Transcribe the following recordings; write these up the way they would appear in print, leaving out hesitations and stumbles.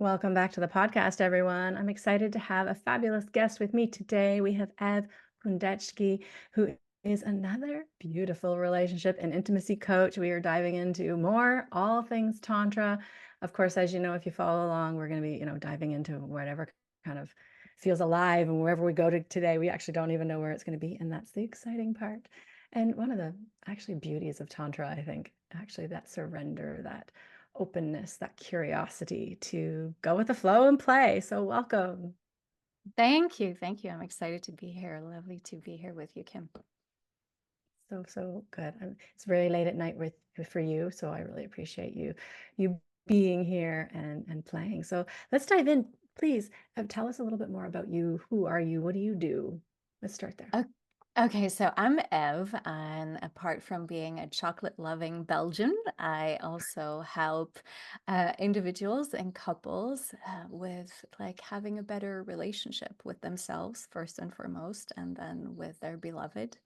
Welcome back to the podcast, everyone. I'm excited to have a fabulous guest with me today. We have Kundycki, who is another beautiful relationship and intimacy coach. We are diving into more all things Tantra. Of course, as you know, if you follow along, we're going to be, diving into whatever kind of feels alive. And wherever we go to today, we actually don't even know where it's going to be. And that's the exciting part. And one of the actually beauties of Tantra, I think, actually that surrender, that openness, that curiosity to go with the flow and play. So welcome. Thank you. Thank you. I'm excited to be here. Lovely to be here with you, Kim. So good. It's very late at night for you, so I really appreciate you being here and playing. So let's dive in. Please tell us a little bit more about you. Who are you? What do you do? Let's start there. O- Okay, so I'm Ev, and apart from being a chocolate-loving Belgian, I also help individuals and couples with like having a better relationship with themselves first and foremost, and then with their beloved,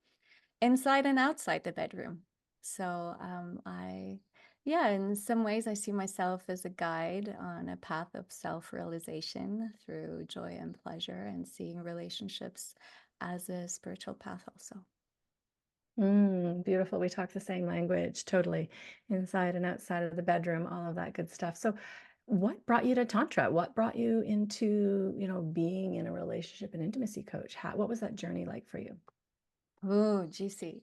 inside and outside the bedroom. So yeah, in some ways, I see myself as a guide on a path of self-realization through joy and pleasure, and seeing relationships as a spiritual path also. Beautiful. We talk the same language, totally, inside and outside of the bedroom, all of that good stuff. So, what brought you to Tantra? What brought you into, being in a relationship and intimacy coach? What was that journey like for you? Oh, juicy.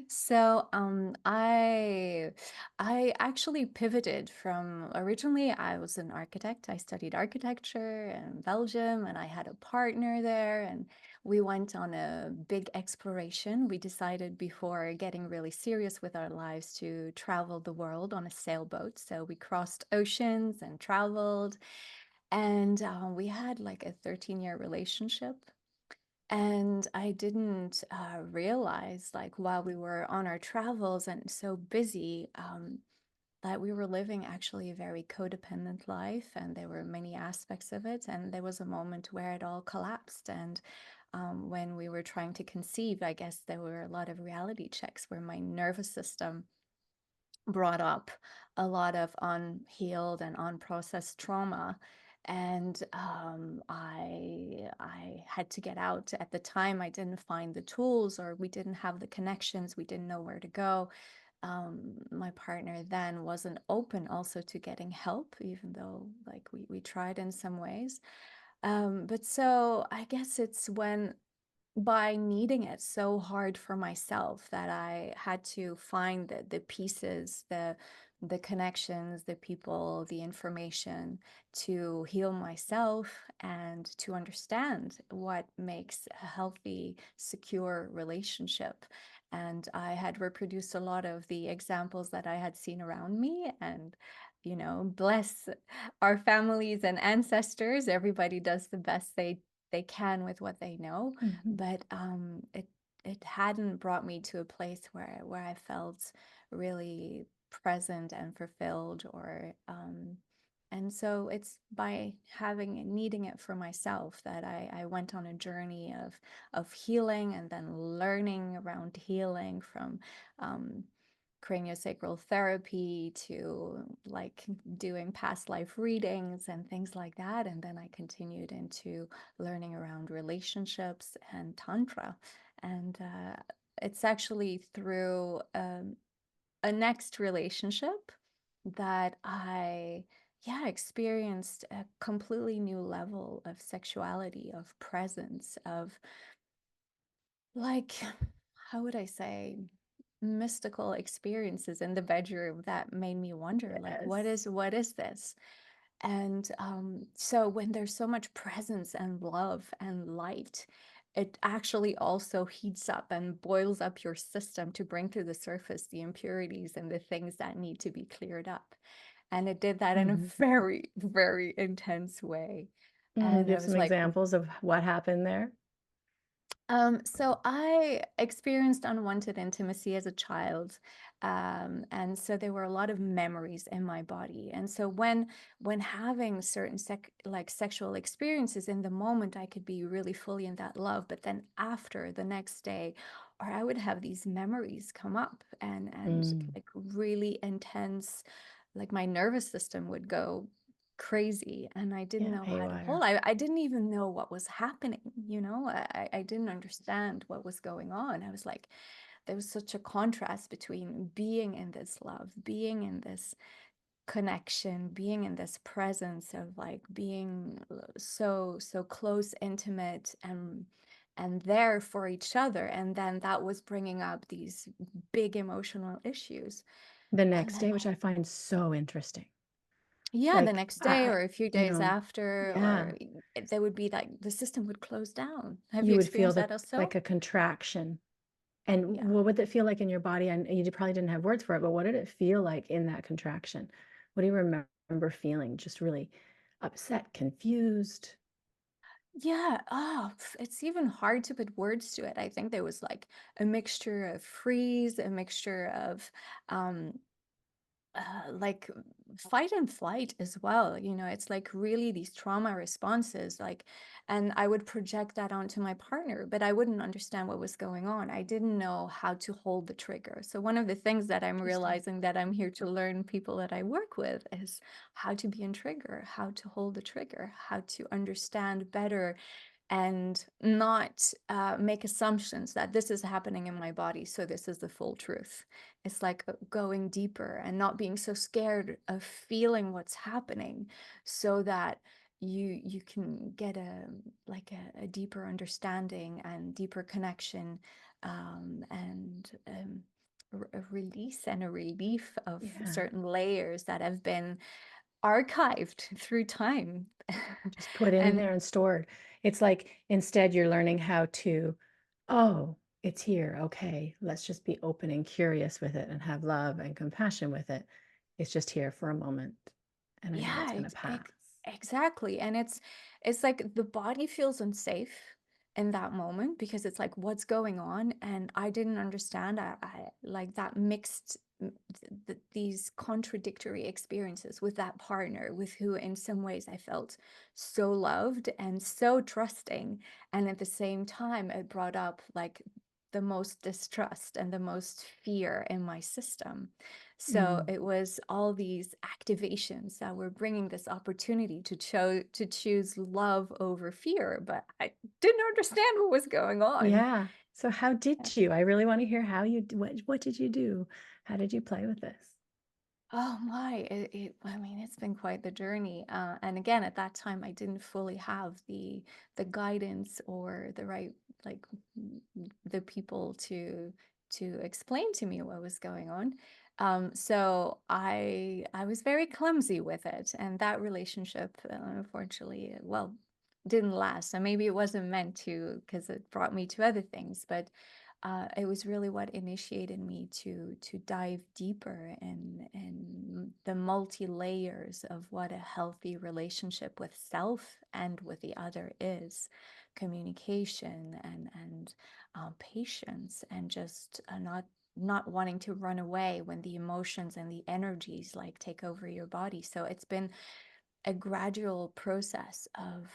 So, I actually pivoted from originally I was an architect. I studied architecture in Belgium and I had a partner there and we went on a big exploration. We decided before getting really serious with our lives to travel the world on a sailboat. So we crossed oceans and traveled and we had like a 13-year relationship. And I didn't realize, like, while we were on our travels and so busy, that we were living actually a very codependent life, and there were many aspects of it. And there was a moment where it all collapsed. And when we were trying to conceive, I guess there were a lot of reality checks where my nervous system brought up a lot of unhealed and unprocessed trauma. And I had to get out. At the time, I didn't find the tools, or we didn't have the connections. We didn't know where to go. My partner then wasn't open also to getting help, even though like we tried in some ways. But so I guess it's when by needing it so hard for myself that I had to find the pieces, the connections, the people, the information to heal myself and to understand what makes a healthy, secure relationship. And I had reproduced a lot of the examples that I had seen around me and bless our families and ancestors. Everybody does the best they can with what they know, Mhm. but it hadn't brought me to a place where I felt really present and fulfilled, or and so it's by having needing it for myself that I went on a journey of healing, and then learning around healing from um, craniosacral therapy to like doing past life readings and things like that. And then I continued into learning around relationships and Tantra. And it's actually through a next relationship that yeah, experienced a completely new level of sexuality, of presence, of like, how would I say, mystical experiences in the bedroom that made me wonder, like, Yes. what is this? And so when there's so much presence and love and light, it actually also heats up and boils up your system to bring to the surface the impurities and the things that need to be cleared up. And it did that in a Mhm. very, very intense way. Mm, And I give was some like, examples of what happened there. so I experienced unwanted intimacy as a child, and so there were a lot of memories in my body. And so when having certain sexual experiences in the moment, I could be really fully in that love. But then after the next day, or I would have these memories come up, and Mm. like really intense, like my nervous system would go crazy, and I didn't Yeah, know how to hold. haywire. I didn't even know what was happening, you know? I didn't understand what was going on. I was like, there was such a contrast between being in this love, being in this connection, being in this presence of like being so close, intimate, and there for each other. And then that was bringing up these big emotional issues. The And next then day, which I find so interesting. yeah, the Like, next day or a few you days know, after, yeah, or there would be like the system would close down. Have you you would feel experienced the that also? like a contraction. And Yeah. what would it feel like in your body? And you probably didn't have words for it, but what did it feel like in that contraction? What do you remember feeling? Just really upset, confused? Yeah. Oh, it's even hard to put words to it. I think there was like a mixture of freeze, a mixture of um like fight and flight as well. You know, it's like really these trauma responses, like, and I would project that onto my partner, but I wouldn't understand what was going on. I didn't know how to hold the trigger. So one of the things that I'm Interesting. realizing that I'm here to learn people that I work with is how to be in trigger, how to hold the trigger, how to understand better and not make assumptions that this is happening in my body, so this is the full truth. It's like going deeper and not being so scared of feeling what's happening, so that you can get a deeper understanding and deeper connection, and a release and a relief of Yeah. certain layers that have been archived through time. Just put in And there and stored. It's like instead you're learning how to, oh, it's here. Okay, let's just be open and curious with it and have love and compassion with it. It's just here for a moment. And I know it's yeah, going to pass. exactly. And it's like the body feels unsafe in that moment because it's like what's going on, and I didn't understand. I like that mixed these contradictory experiences with that partner with who in some ways I felt so loved and so trusting, and at the same time it brought up like the most distrust and the most fear in my system. So Mm. it was all these activations that were bringing this opportunity to choose love over fear, but I didn't understand what was going on. Yeah. So how did you? I really want to hear how you what did you do? How did you play with this? Oh my, I mean, it's been quite the journey. And again, at that time, I didn't fully have the guidance or the right, like, the people to explain to me what was going on. So I was very clumsy with it, and that relationship, unfortunately, well, didn't last. And maybe it wasn't meant to, because it brought me to other things, but it was really what initiated me to dive deeper in the multi layers of what a healthy relationship with self and with the other is: communication and patience, and just not wanting to run away when the emotions and the energies like take over your body. So it's been a gradual process of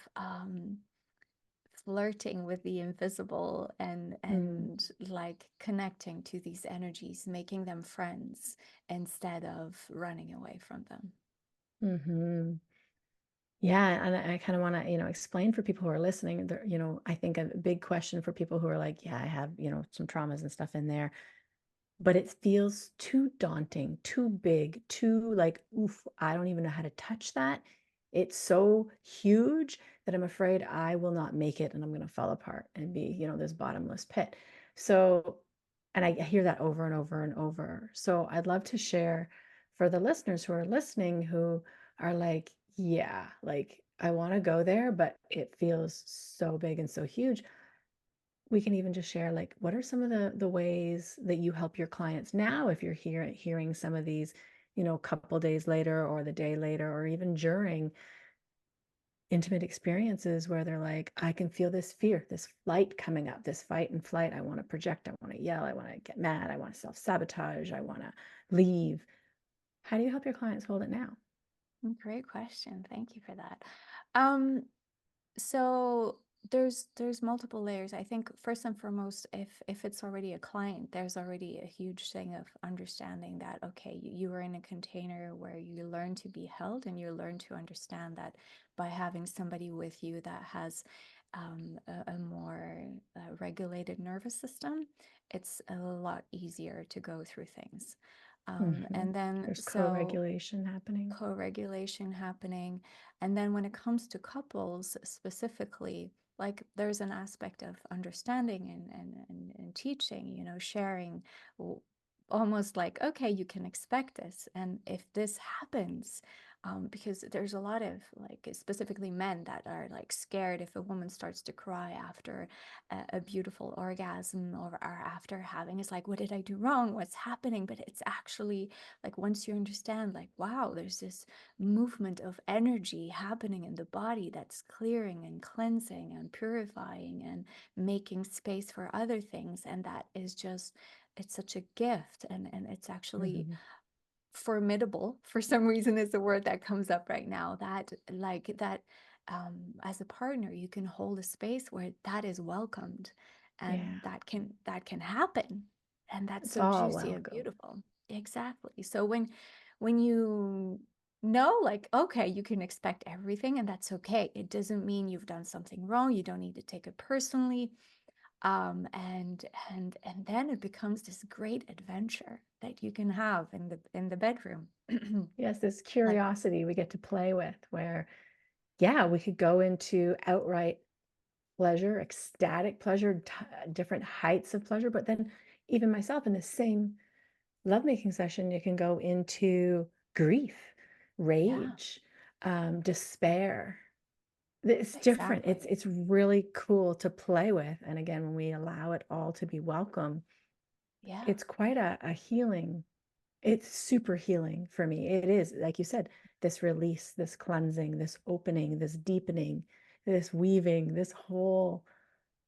flirting with the invisible Mm. and like connecting to these energies, making them friends instead of running away from them. Mhm. Yeah, and I kind of want to, explain for people who are listening, I think a big question for people who are like, yeah, I have, some traumas and stuff in there. But it feels too daunting, too big, too like, oof, I don't even know how to touch that. It's so huge that I'm afraid I will not make it and I'm going to fall apart and be, this bottomless pit. So, and I hear that over and over and over. So I'd love to share for the listeners who are listening who are like, yeah, like I want to go there, but it feels so big and so huge. We can even just share like what are some of the ways that you help your clients now if you're hearing some of these, couple days later or the day later or even during intimate experiences where they're like, I can feel this fear, this flight coming up, this fight and flight. I want to project, I want to yell, I want to get mad, I want to self-sabotage, I want to leave. How do you help your clients hold it now? Great question. Thank you for that. Um, so there's multiple layers. I think first and foremost, if it's already a client, there's already a huge thing of understanding that, okay, you are in a container where you learn to be held, and you learn to understand that by having somebody with you that has a more regulated nervous system, it's a lot easier to go through things. Mhm. And then There's so co-regulation happening. co-regulation happening. And then when it comes to couples specifically, like there's an aspect of understanding and teaching, sharing, almost like, okay, you can expect this. And if this happens, because there's a lot of like specifically men that are like scared if a woman starts to cry after a beautiful orgasm, or after having, it's like, what did I do wrong? What's happening? But it's actually like, once you understand, like, wow, there's this movement of energy happening in the body that's clearing and cleansing and purifying and making space for other things. And that is just, it's such a gift. And it's actually Mhm. formidable, for some reason, is the word that comes up right now, that like that, as a partner you can hold a space where that is welcomed, Yeah. and that can happen, and that's It's so all juicy and welcome. beautiful. Exactly. So when you know, like, okay, you can expect everything, and that's okay. It doesn't mean you've done something wrong. You don't need to take it personally. And then it becomes this great adventure that you can have in the bedroom. Yes, this Like, curiosity we get to play with where, yeah, we could go into outright pleasure, ecstatic pleasure, different heights of pleasure. But then, even myself in the same lovemaking session, you can go into grief, yeah, rage, despair. It's different. It's exactly. it's really cool to play with. And again, when we allow it all to be welcome, Yeah, it's quite a healing. It's super healing for me. It is, like you said, this release, this cleansing, this opening, this deepening, this weaving, this whole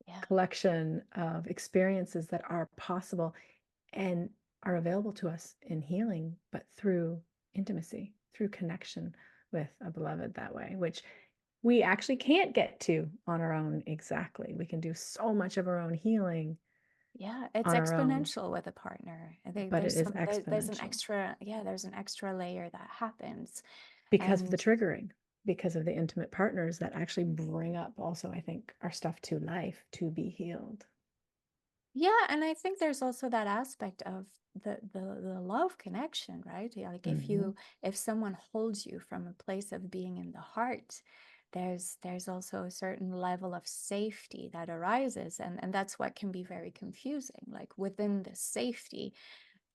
yeah, collection of experiences that are possible and are available to us in healing, but through intimacy, through connection with a beloved that way, which we actually can't get to on our own exactly. We can do so much of our own healing yeah. It's on our own, exponential with a partner. but it is There's an exponential extra, yeah, there's an extra layer that happens. because of the And triggering, because of the intimate partners that actually bring up also, I think, our stuff to life to be healed. yeah, and I think there's also that aspect of the love connection, right? Yeah, like, Mhm. if someone holds you from a place of being in the heart, there's also a certain level of safety that arises, and that's what can be very confusing. Like, within the safety,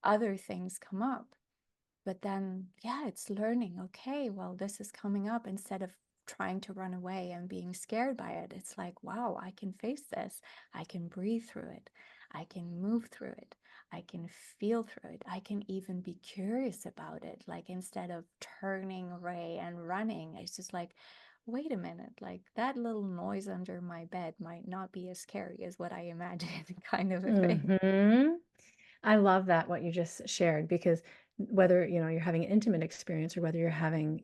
other things come up. But then, yeah, it's learning, okay, well, this is coming up. Instead of trying to run away and being scared by it, it's like, wow, I can face this. I can breathe through it. I can move through it. I can feel through it. I can even be curious about it. Like, instead of turning away and running, it's just like, wait a minute, like that little noise under my bed might not be as scary as what I imagined, kind of a thing. Mhm. I love that what you just shared because whether, you're having an intimate experience or whether you're having,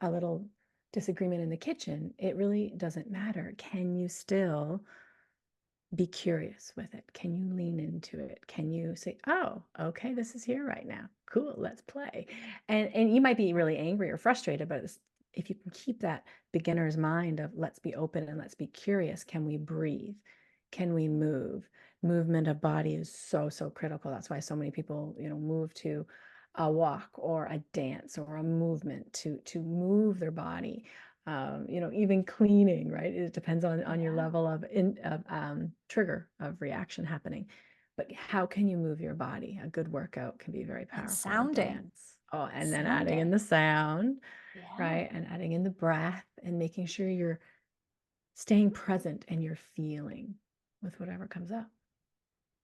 a little disagreement in the kitchen, it really doesn't matter. Can you still be curious with it? Can you lean into it? Can you say, "Oh, okay, this is here right now. Cool, let's play." And you might be really angry or frustrated, but if you can keep that beginner's mind of let's be open and let's be curious, can we breathe? Can we move? Movement of body is so, so critical. That's why so many people, move to a walk or a dance or a movement to move their body, even cleaning, right? It depends on your Yeah. level of trigger of reaction happening. But how can you move your body? A good workout can be very And powerful. A sounding, dance. Oh, and then adding in the sounding. sound, Yeah. right? And adding in the breath and making sure you're staying present and you're feeling with whatever comes up.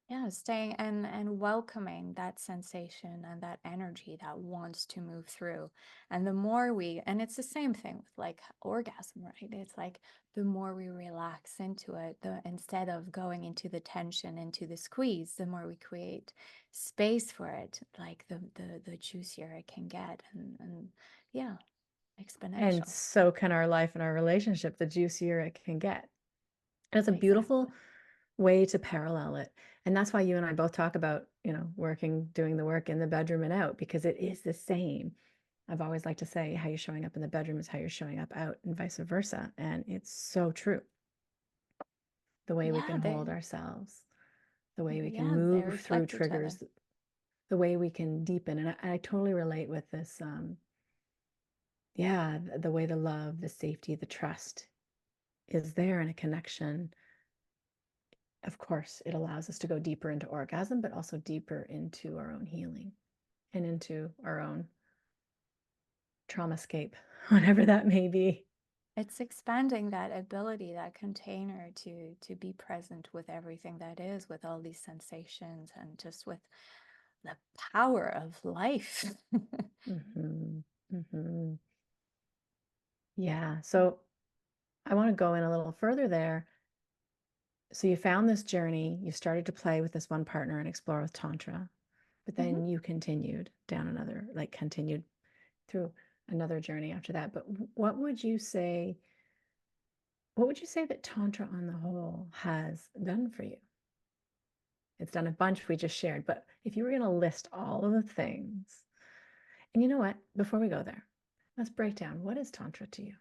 Yeah, staying and welcoming that sensation and that energy that wants to move through. And the more we, and it's the same thing with like orgasm, right? It's like the more we relax into it, the instead of going into the tension, into the squeeze, the more we create space for it, like the juicier it can get. And yeah, And exponential. so can our life and our relationship, the juicier it can get. And it's a Exactly. beautiful way to parallel it. And that's why you and I both talk about, working, doing the work in the bedroom and out, because it is the same. I've always liked to say how you're showing up in the bedroom is how you're showing up out, and vice versa. And it's so true. The way we can Yeah, hold ourselves, the way we can they move through reflect each other. triggers, the way we can deepen. And I totally relate with this. Yeah, the way the love, the safety, the trust is there in a connection. Of course, it allows us to go deeper into orgasm, but also deeper into our own healing and into our own trauma escape, whatever that may be. It's expanding that ability, that container to be present with everything that is, with all these sensations and just with the power of life. Hmm. Hmm. Yeah. So I want to go in a little further there. So you found this journey, you started to play with this one partner and explore with Tantra, but Mhm. then you continued down another, like continued through another journey after that. But what would you say that Tantra on the whole has done for you? It's done a bunch we just shared, but if you were going to list all of the things, and you know what, before we go there, let's break down what is Tantra to you?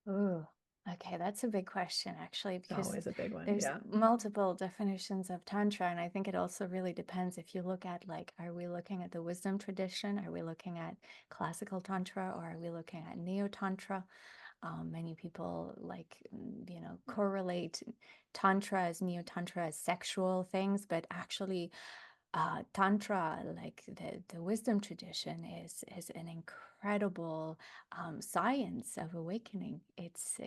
Ooh, okay, that's a big question actually, It's because always a big one. there's Yeah. multiple definitions of Tantra, and I think it also really depends if you look at like, are we looking at the wisdom tradition? Are we looking at classical Tantra, or are we looking at Neo Tantra? Many people correlate Tantra as Neo Tantra as sexual things, but actually Tantra, like the wisdom tradition, is an incredible science of awakening. It's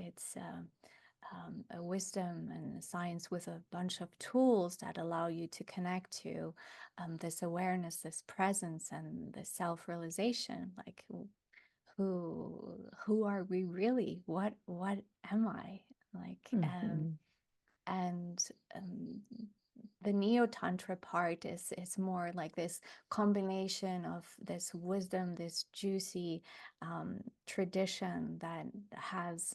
a wisdom and a science with a bunch of tools that allow you to connect to this awareness, this presence, and the self-realization. Like, who are we really? What am I? Like, Hmm. and the neo tantra part is more like this combination of this wisdom, this juicy tradition that has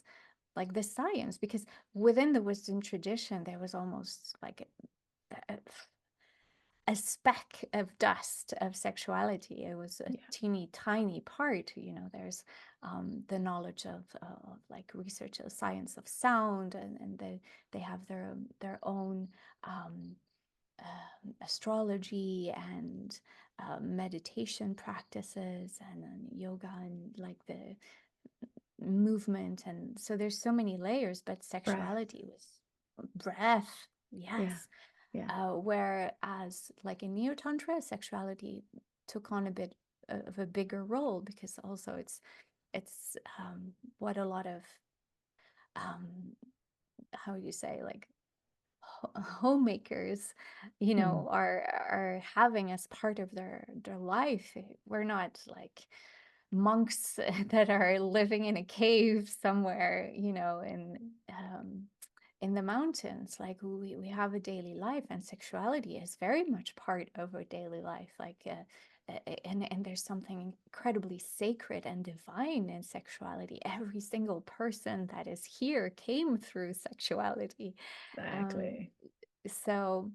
like the science, because within the wisdom tradition there was almost like a speck of dust of sexuality. It was a Yeah. teeny tiny part. There's the knowledge of like research of science of sound, and they have their own astrology and meditation practices, and then yoga and like the movement. And so there's so many layers, but Breath. sexuality was breath. Yeah. Yes. Yeah. Whereas, like in Neo Tantra, sexuality took on a bit of a bigger role, because also it's what a lot of um, how would you say, like homemakers, Mm. are having as part of their life. We're not like monks that are living in a cave somewhere, in the mountains. Like we have a daily life, and sexuality is very much part of our daily life. Like and there's something incredibly sacred and divine in sexuality. Every single person that is here came through sexuality. Um, Exactly. so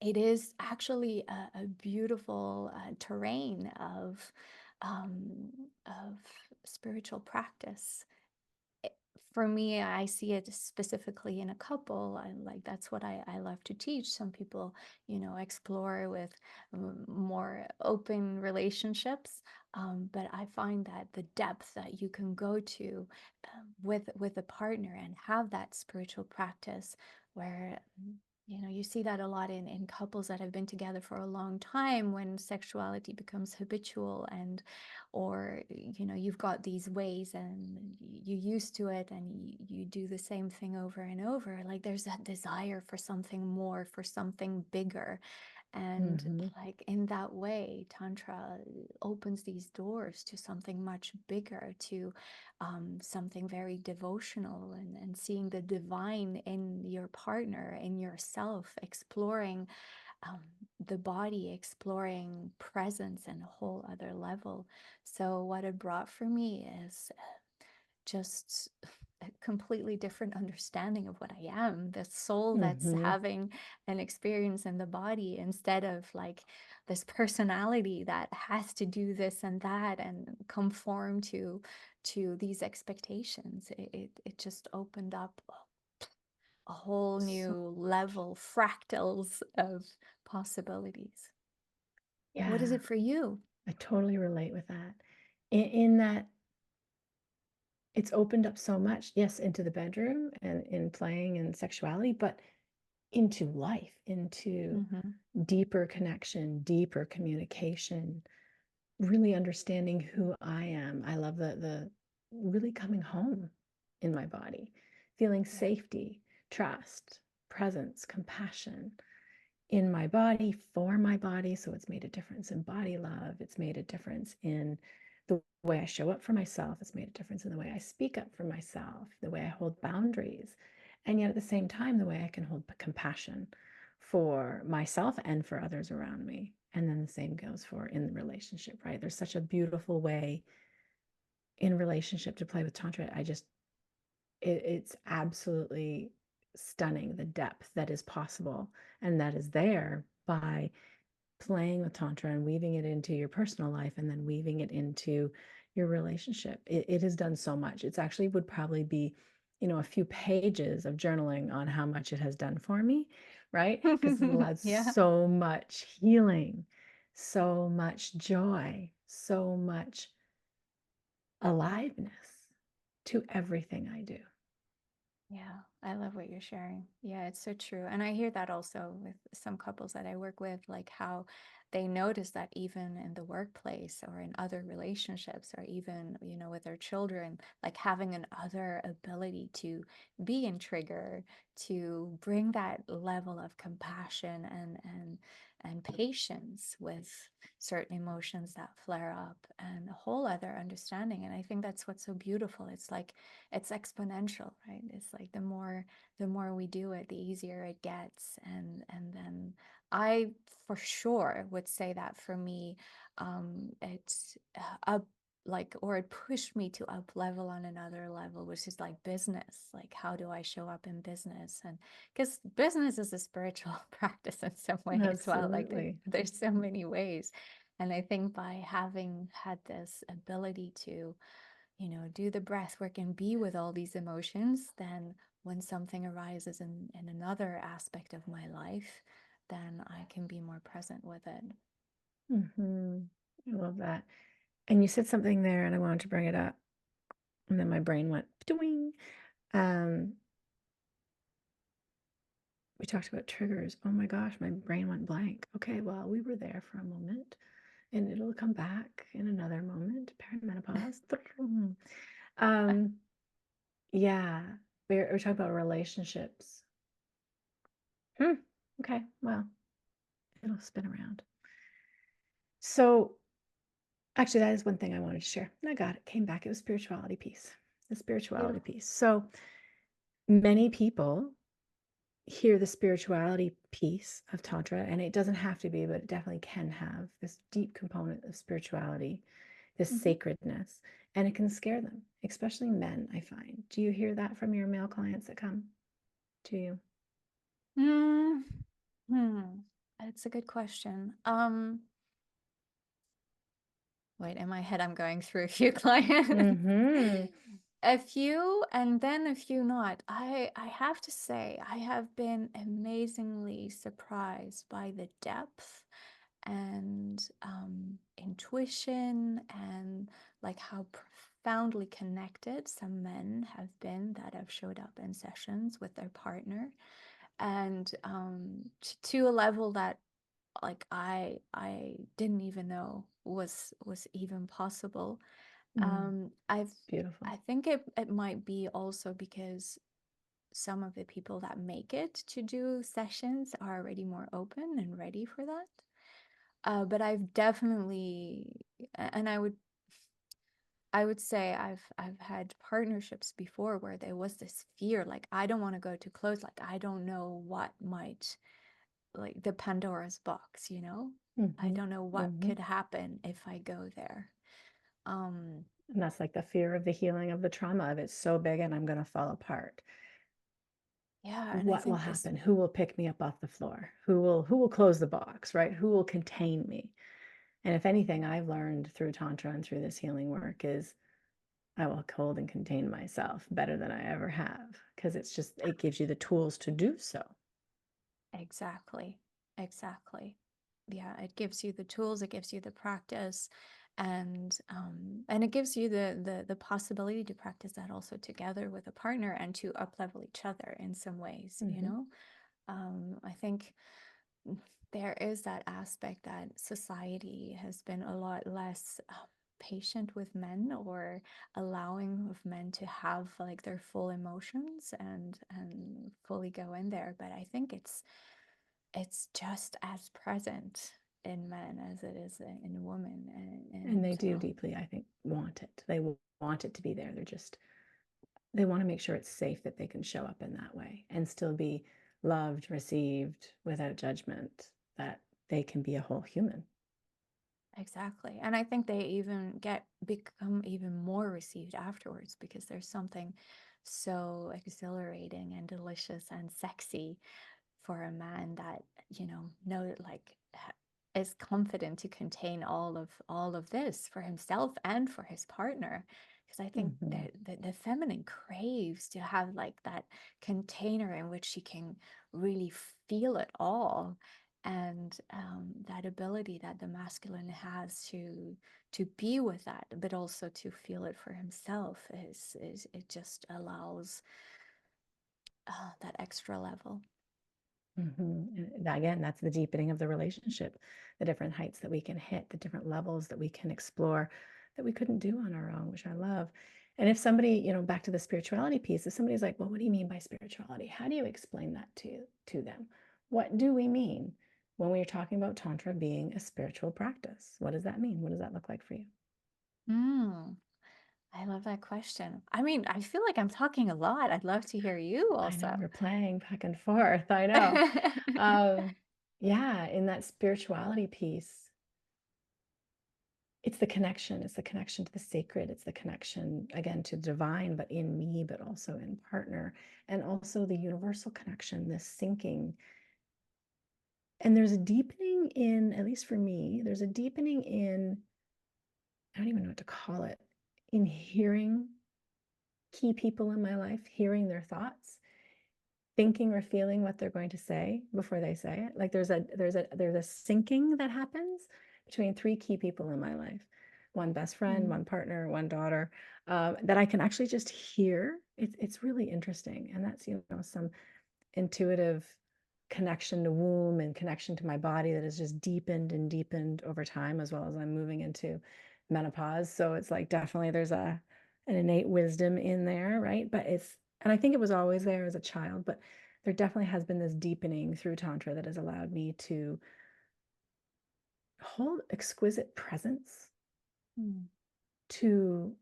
it is actually a beautiful terrain of spiritual practice. For me, I see it specifically in a couple. Like that's what I love to teach. Some people, explore with more open relationships, but I find that the depth that you can go to with a partner and have that spiritual practice, where you see that a lot in couples that have been together for a long time, when sexuality becomes habitual, and or you've got these ways and you're used to it, and you do the same thing over and over. Like there's that desire for something more, for something bigger. And Hmm. like in that way, Tantra opens these doors to something much bigger, to something very devotional, and seeing the divine in your partner, in yourself, exploring um, the body, exploring presence and a whole other level. So, what it brought for me is just a completely different understanding of what I am, the soul that's Mm-hmm. having an experience in the body instead of like this personality that has to do this and that and conform to these expectations. It just opened up a whole So, new level, fractals of possibilities. What is yeah, it for you? I totally relate with that. In that it's opened up so much, yes, into the bedroom and in playing and sexuality, but into life, into Mm-hmm. deeper connection, deeper communication, really understanding who I am. I love the really coming home in my body, feeling Yeah. safety, trust, presence, compassion in my body, for my body. So it's made a difference in body love. It's made a difference in the way I show up for myself. It's made a difference in the way I speak up for myself, the way I hold boundaries. And yet at the same time, the way I can hold compassion for myself and for others around me. And then the same goes for in the relationship, right? There's such a beautiful way in relationship to play with Tantra. It's absolutely stunning the depth that is possible and that is there by playing with Tantra and weaving it into your personal life and then weaving it into your relationship. It has done so much. It's actually would probably be, a few pages of journaling on how much it has done for me, right? Because it allowed Yeah. so much healing, so much joy, so much aliveness to everything I do. Yeah, I love what you're sharing. Yeah, it's so true. And I hear that also with some couples that I work with, like how they notice that even in the workplace or in other relationships or even, with their children, like having an other ability to be in trigger, to bring that level of compassion and patience with certain emotions that flare up and a whole other understanding. And I think that's what's so beautiful. It's like it's exponential, right? It's like the more we do it, the easier it gets. And then I for sure would say that for me, it's up like or it pushed me to up level on another level, which is like business. Like how do I show up in business? And because business is a spiritual practice in some way as well. Like Absolutely. there's so many ways. And I think by having had this ability to do the breath work and be with all these emotions, then when something arises in another aspect of my life, then I can be more present with it. Hmm. I love that. And you said something there, and I wanted to bring it up, and then my brain went doing. Um, we talked about triggers. Oh my gosh, my brain went blank. Okay, well, we were there for a moment, and it'll come back in another moment. Perimenopause. Um, yeah, we're talking about relationships. Hmm. Okay, well, it'll spin around. So actually, that is one thing I wanted to share. I got it. Came back. It was spirituality piece. The spirituality Beautiful. piece. So many people hear the spirituality piece of Tantra, and it doesn't have to be, but it definitely can have this deep component of spirituality, this Mhm. sacredness, and it can scare them, especially men, I find. Do you hear that from your male clients that come to you? Mm, hmm. That's a good question. Wait, in my head, I'm going through a few clients. Mm-hmm. A few and then a few not. I have to say, I have been amazingly surprised by the depth and intuition and like how profoundly connected some men have been that have showed up in sessions with their partner and to a level that like I didn't even know was even possible. Mm, I've beautiful. I think it might be also because some of the people that make it to do sessions are already more open and ready for that. But I've definitely, and I would say I've had partnerships before where there was this fear, like I don't want to go too close, like I don't know what might like the Pandora's box. I Mm-hmm. don't know what Mm-hmm. could happen if I go there. And that's like the fear of the healing of the trauma of it's so big and I'm going to fall apart. Yeah, and I What will think this. happen? Who will pick me up off the floor? Who will close the box, right? Who will contain me? And if anything, I've learned through Tantra and through this healing work is I will hold and contain myself better than I ever have because it gives you the tools to do so. Exactly. Exactly. Yeah, it gives you the tools, it gives you the practice, and it gives you the possibility to practice that also together with a partner and to up level each other in some ways, you Mm-hmm. know? I think there is that aspect that society has been a lot less patient with men, or allowing of men to have like their full emotions and fully go in there. But I think it's just as present in men as it is in women, And they and do deeply, I think, want it. They want it to be there. They want to make sure it's safe that they can show up in that way and still be loved, received without judgment, that they can be a whole human. exactly. And I think they even become even more received afterwards, because there's something so exhilarating and delicious and sexy for a man that, know like is confident to contain all of this for himself and for his partner. Because I think Mm-hmm. the feminine craves to have like that container in which she can really feel it all, and that ability that the masculine has to be with that, but also to feel it for himself, is it just allows that extra level. Mm-hmm. Again, that's the deepening of the relationship, the different heights that we can hit, the different levels that we can explore that we couldn't do on our own, which I love. And if somebody, back to the spirituality piece, if somebody's like, well, what do you mean by spirituality? How do you explain that to them? What do we mean when we are talking about Tantra being a spiritual practice? What does that mean? What does that look like for you? Mm, I love that question. I mean, I feel like I'm talking a lot. I'd love to hear you I know also. we're playing back and forth. I know. Um, yeah, in that spirituality piece, it's the connection. It's the connection to the sacred. It's the connection, again, to the divine, but in me, but also in partner. And also the universal connection, this syncing. And there's a deepening in, at least for me, there's a deepening in, I don't even know what to call it, in hearing key people in my life, hearing their thoughts, thinking or feeling what they're going to say before they say it. Like there's a syncing that happens between three key people in my life, one best friend, Mm, one partner, one daughter, that I can actually just hear. It's really interesting, and that's some intuitive connection to womb and connection to my body that has just deepened and deepened over time, as well as I'm moving into menopause. So it's like definitely there's an innate wisdom in there, right? And I think it was always there as a child, but there definitely has been this deepening through Tantra that has allowed me to hold exquisite presence, mm. to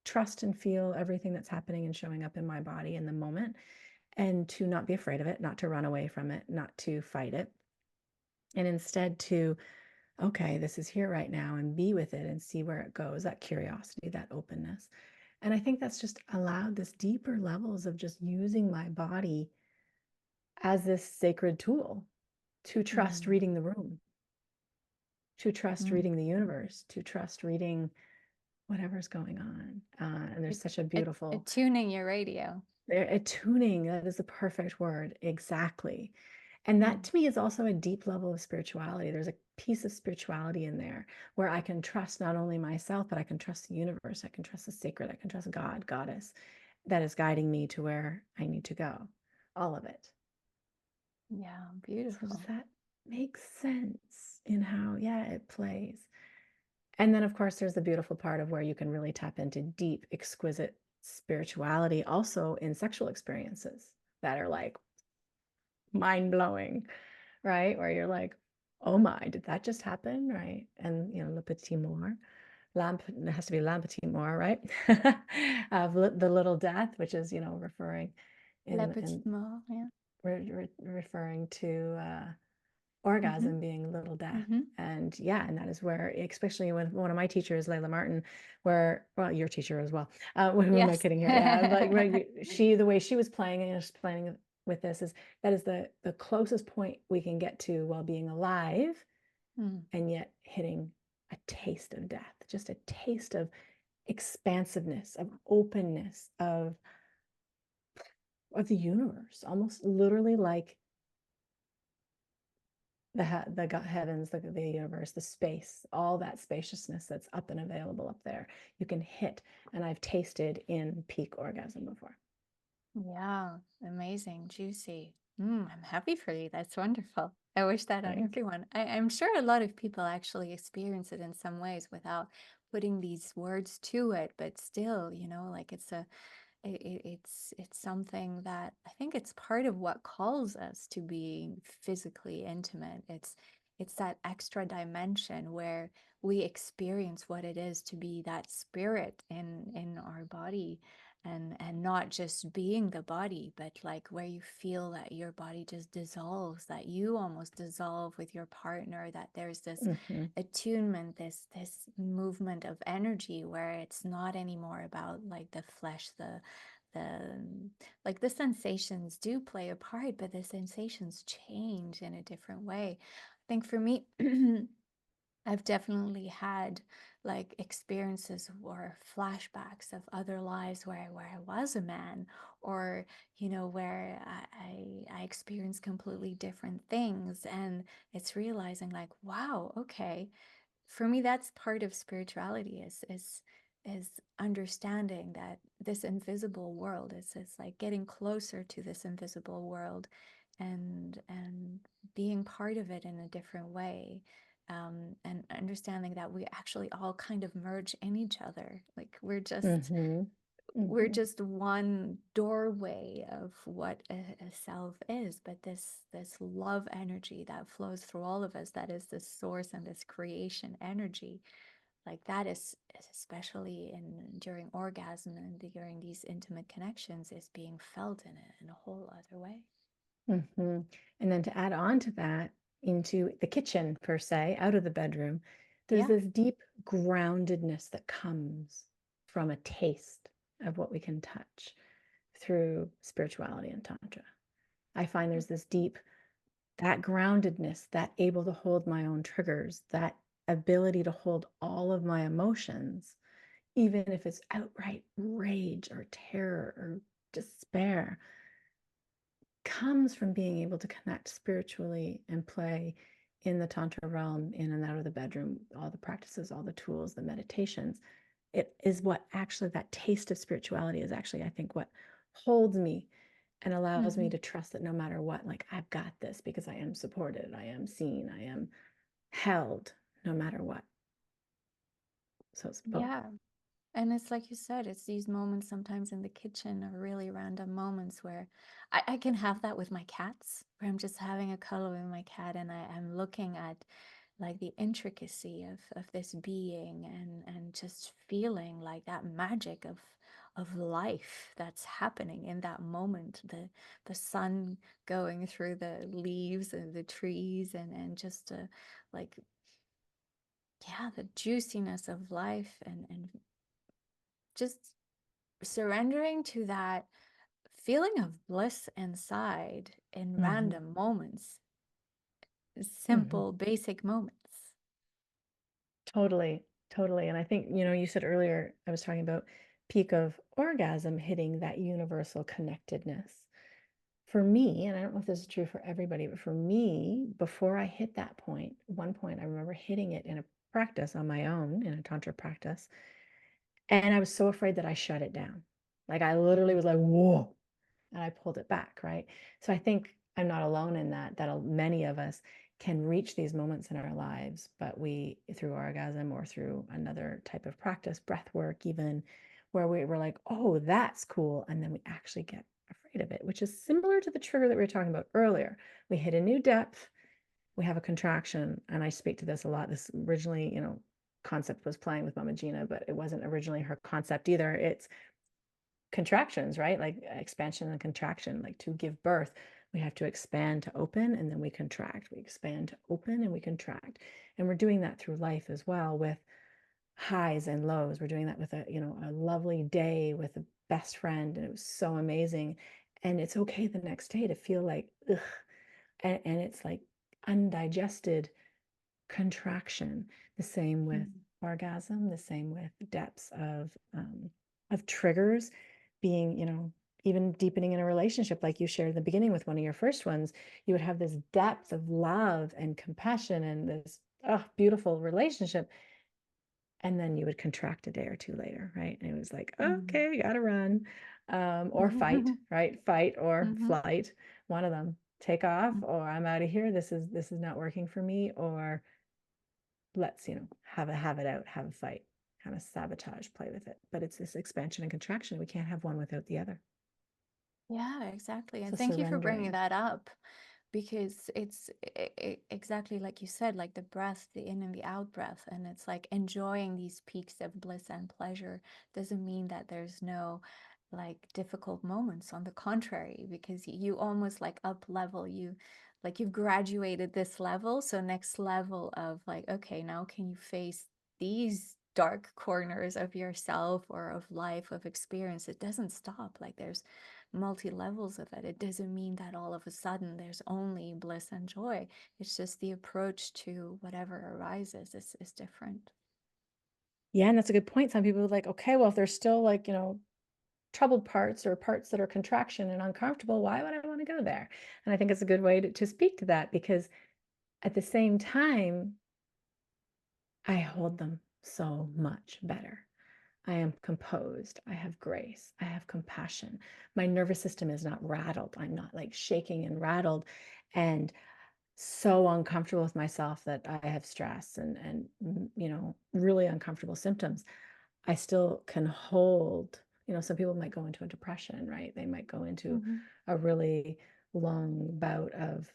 trust and feel everything that's happening and showing up in my body in the moment, and to not be afraid of it, not to run away from it, not to fight it, and instead to, okay, this is here right now, and be with it and see where it goes, that curiosity, that openness. And I think that's just allowed this deeper levels of just using my body as this sacred tool to trust Mm, reading the room, to trust mm. reading the universe, to trust reading whatever's going on. And there's It, such a it, beautiful, attuning your radio. attuning, that is the perfect word, exactly. And that Mm, to me is also a deep level of spirituality. There's a piece of spirituality in there where I can trust not only myself, but I can trust the universe. I can trust the sacred. I can trust God, Goddess, that is guiding me to where I need to go. All of it. yeah, So does beautiful. that make sense in how, yeah, it plays? And then, of course, there's the beautiful part of where you can really tap into deep, exquisite spirituality also in sexual experiences that are like mind blowing, right? Where you're like, oh my, did that just happen? Right. And, le petit mort, lamp, it has to be lamp petit mort, right? Of the little death, which is, referring La in petite mort, yeah. referring to Mm-hmm. orgasm being little death. Mm-hmm. And yeah, and that is where, especially when one of my teachers, Layla Martin, where, well, your teacher as well. Who am I Yes. kidding here? Yeah, like where she, the way she was playing and just playing with this is that is the closest point we can get to while being alive, Mm. and yet hitting a taste of death, just a taste of expansiveness, of openness, of the universe, almost literally like the heavens, the universe, the space, all that spaciousness that's up and available up there. You can hit, and I've tasted in peak orgasm before. Yeah, amazing, juicy. I'm happy for you. That's wonderful. I wish that on Thank you. everyone. I'm sure a lot of people actually experience it in some ways without putting these words to it, but still, like it's something that I think it's part of what calls us to being physically intimate. It's that extra dimension where we experience what it is to be that spirit in our body, and not just being the body, but like where you feel that your body just dissolves, that you almost dissolve with your partner, that there's this Mm-hmm. attunement, this movement of energy where it's not anymore about like the flesh, the like the sensations do play a part, but the sensations change in a different way. I think for me, I've definitely had like experiences or flashbacks of other lives where I was a man, or where I experienced completely different things, and it's realizing like, wow, okay, for me that's part of spirituality, is understanding that this invisible world is like getting closer to this invisible world, and being part of it in a different way, and understanding that we actually all kind of merge in each other, like Mm-hmm. we're Mm-hmm. just one doorway of what a self is, but this love energy that flows through all of us, that is this source and this creation energy, like that is especially in during orgasm and during these intimate connections, is being felt in a whole other way. Mm-hmm. And then to add on to that, into the kitchen per se, out of the bedroom, there's Yeah. this deep groundedness that comes from a taste of what we can touch through spirituality and tantra. I find there's this deep, that groundedness, that able to hold my own triggers, that ability to hold all of my emotions, even if it's outright rage or terror or despair, comes from being able to connect spiritually and play in the tantra realm, in and out of the bedroom, all the practices, all the tools, the meditations. It is what actually, that taste of spirituality is actually, I think, what holds me and allows me Hmm. to trust that no matter what, like, I've got this because I am supported, I am seen, I am held, no matter what. So it's both. Yeah. And it's like you said, it's these moments sometimes in the kitchen, or really random moments where I can have that with my cats, where I'm just having a cuddle with my cat, and I'm looking at like the intricacy of this being, and just feeling like that magic of life that's happening in that moment, the sun going through the leaves and the trees, and just like, yeah, the juiciness of life, and just surrendering to that feeling of bliss inside in Mm-hmm. random moments, Mm-hmm. simple, basic moments. Totally, totally. And I think, you said earlier, I was talking about peak of orgasm hitting that universal connectedness. For me, and I don't know if this is true for everybody, but for me, before I hit that point, one point I remember hitting it in a practice on my own, in a tantra practice, and I was so afraid that I shut it down. Like I literally was like, whoa, and I pulled it back, right? So I think I'm not alone in that many of us can reach these moments in our lives, but we, through orgasm or through another type of practice, breath work, even, where we were like, oh, that's cool. And then we actually get afraid of it, which is similar to the trigger that we were talking about earlier. We hit a new depth, we have a contraction. And I speak to this a lot. This originally, concept was playing with Mama Gina, but it wasn't originally her concept either. It's contractions, right? Like expansion and contraction, like to give birth. We have to expand to open, and then we contract. We expand to open and we contract. And we're doing that through life as well, with highs and lows. We're doing that with a lovely day with a best friend, and it was so amazing. And it's okay the next day to feel like, ugh, and it's like undigested contraction. The same with Mm. orgasm, the same with depths of triggers, being, even deepening in a relationship, like you shared in the beginning with one of your first ones. You would have this depth of love and compassion and this, oh, beautiful relationship. And then you would contract a day or two later, right? And it was like, Mm. okay, gotta run, or fight, right? Fight or Mhm. flight, one of them. Take off, or I'm out of here. This is not working for me, or let's, have it out, have a fight, kind of sabotage, play with it. But it's this expansion and contraction. We can't have one without the other. Yeah, exactly. And So thank you for bringing surrendering. that up because it's exactly like you said, like the breath, the in and the out breath. And it's like enjoying these peaks of bliss and pleasure doesn't mean that there's no like difficult moments. On the contrary, because you almost like up level, like you've graduated this level. So next level of like, okay, now can you face these dark corners of yourself or of life, of experience? It doesn't stop. Like there's multi levels of it. It doesn't mean that all of a sudden there's only bliss and joy. It's just the approach to whatever arises is different. Yeah, and that's a good point. Some people are like, okay, well, if there's still like, troubled parts or parts that are contraction and uncomfortable, why would I want to go there? And I think it's a good way to speak to that, because at the same time, I hold them so much better. I am composed. I have grace. I have compassion. My nervous system is not rattled. I'm not like shaking and rattled and so uncomfortable with myself that I have stress and really uncomfortable symptoms. I still can hold, some people might go into a depression, right? They might go into Hmm. a really long bout of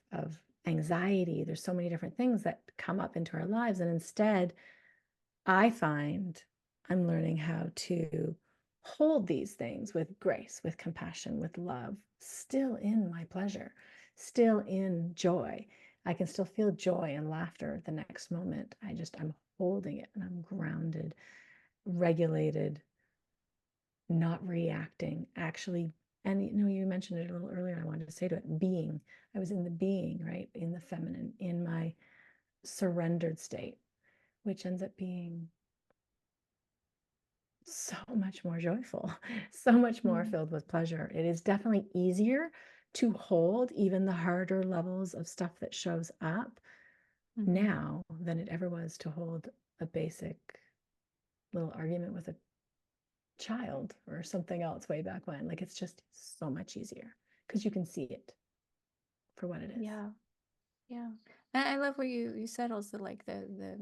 anxiety. There's so many different things that come up into our lives. And instead, I find I'm learning how to hold these things with grace, with compassion, with love, still in my pleasure, still in joy. I can still feel joy and laughter the next moment. I'm holding it and I'm grounded, regulated, not reacting, actually. And you mentioned it a little earlier. I wanted to say to it, being. I was in the being, right? In the feminine, in my surrendered state, which ends up being so much more joyful, so much more Mm. filled with pleasure. It is definitely easier to hold even the harder levels of stuff that shows up Hmm. now than it ever was to hold a basic little argument with a child or something else way back when. Like, it's just so much easier because you can see it for what it is. Yeah, yeah. And I love what you said also, like the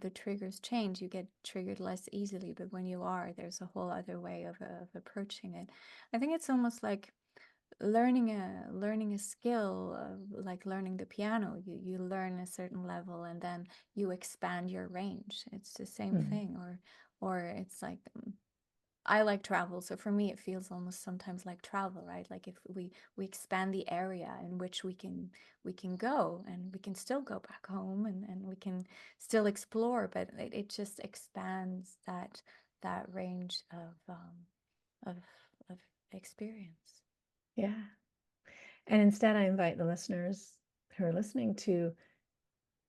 the triggers change. You get triggered less easily, but when you are, there's a whole other way of approaching it. I think it's almost like learning a skill, like learning the piano. You learn a certain level and then you expand your range. It's the same Hmm. thing. Or it's like, I like travel, so for me it feels almost sometimes like travel, right? Like if we expand the area in which we can go, and we can still go back home, and we can still explore, but it just expands that range of of experience. Yeah. And instead, I invite the listeners who are listening to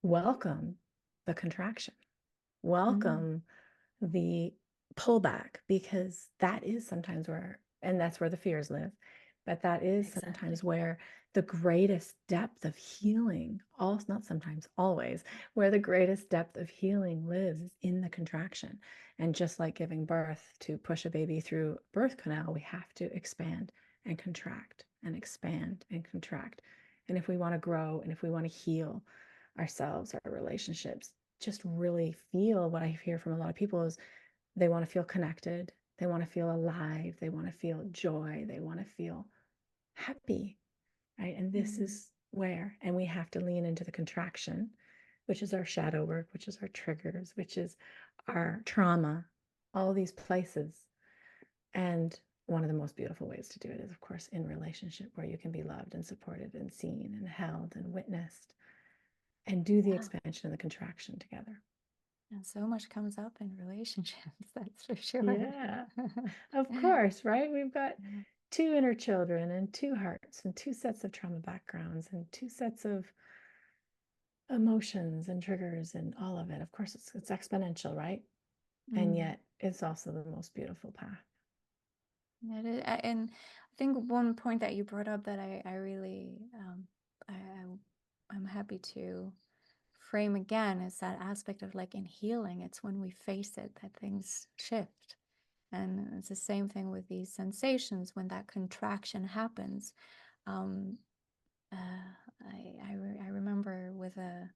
welcome the contraction, Mm, welcome the pullback, because that is sometimes where, and that's where the fears live, but that is sometimes exactly. where the greatest depth of healing, all not sometimes, always, where the greatest depth of healing lives is in the contraction. And just like giving birth, to push a baby through birth canal, we have to expand and contract and expand and contract. And if we want to grow and if we want to heal ourselves, our relationships, just really feel what I hear from a lot of people is they want to feel connected. They want to feel alive. They want to feel joy. They want to feel happy, right? And this Mm, is where, and we have to lean into the contraction, which is our shadow work, which is our triggers, which is our trauma, all these places. And one of the most beautiful ways to do it is, of course, in relationship where you can be loved and supported and seen and held and witnessed and do the Yeah. expansion and the contraction together. And so much comes up in relationships, that's for sure. Yeah, of course, right? We've got Yeah. two inner children and two hearts and two sets of trauma backgrounds and two sets of emotions and triggers and all of it. Of course, it's exponential, right? And Mm. yet it's also the most beautiful path. And I think one point that you brought up that I really I'm happy to frame again is that aspect of like in healing, it's when we face it that things shift. And it's the same thing with these sensations when that contraction happens. Um, I remember with a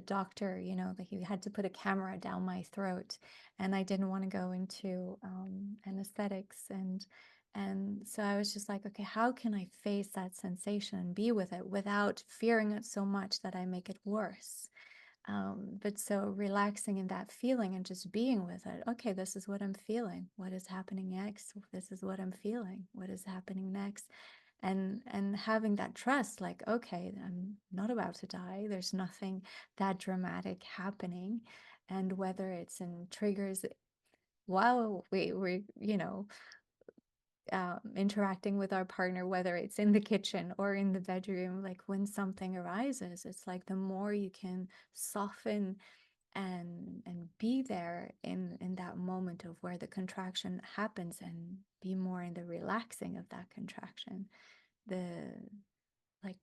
doctor, you know, that he had to put a camera down my throat, and I didn't want to go into anesthetics, and so I was just like, okay, how can I face that sensation and be with it without fearing it so much that I make it worse? But so relaxing in that feeling and just being with it. Okay, this is what I'm feeling. What is happening next? This is what I'm feeling. What is happening next? And having that trust, like, okay, I'm not about to die. There's nothing that dramatic happening. And whether it's in triggers while we're, you know, interacting with our partner, whether it's in the kitchen or in the bedroom, like when something arises, it's like the more you can soften and be there in that moment of where the contraction happens and be more in the relaxing of that contraction, the like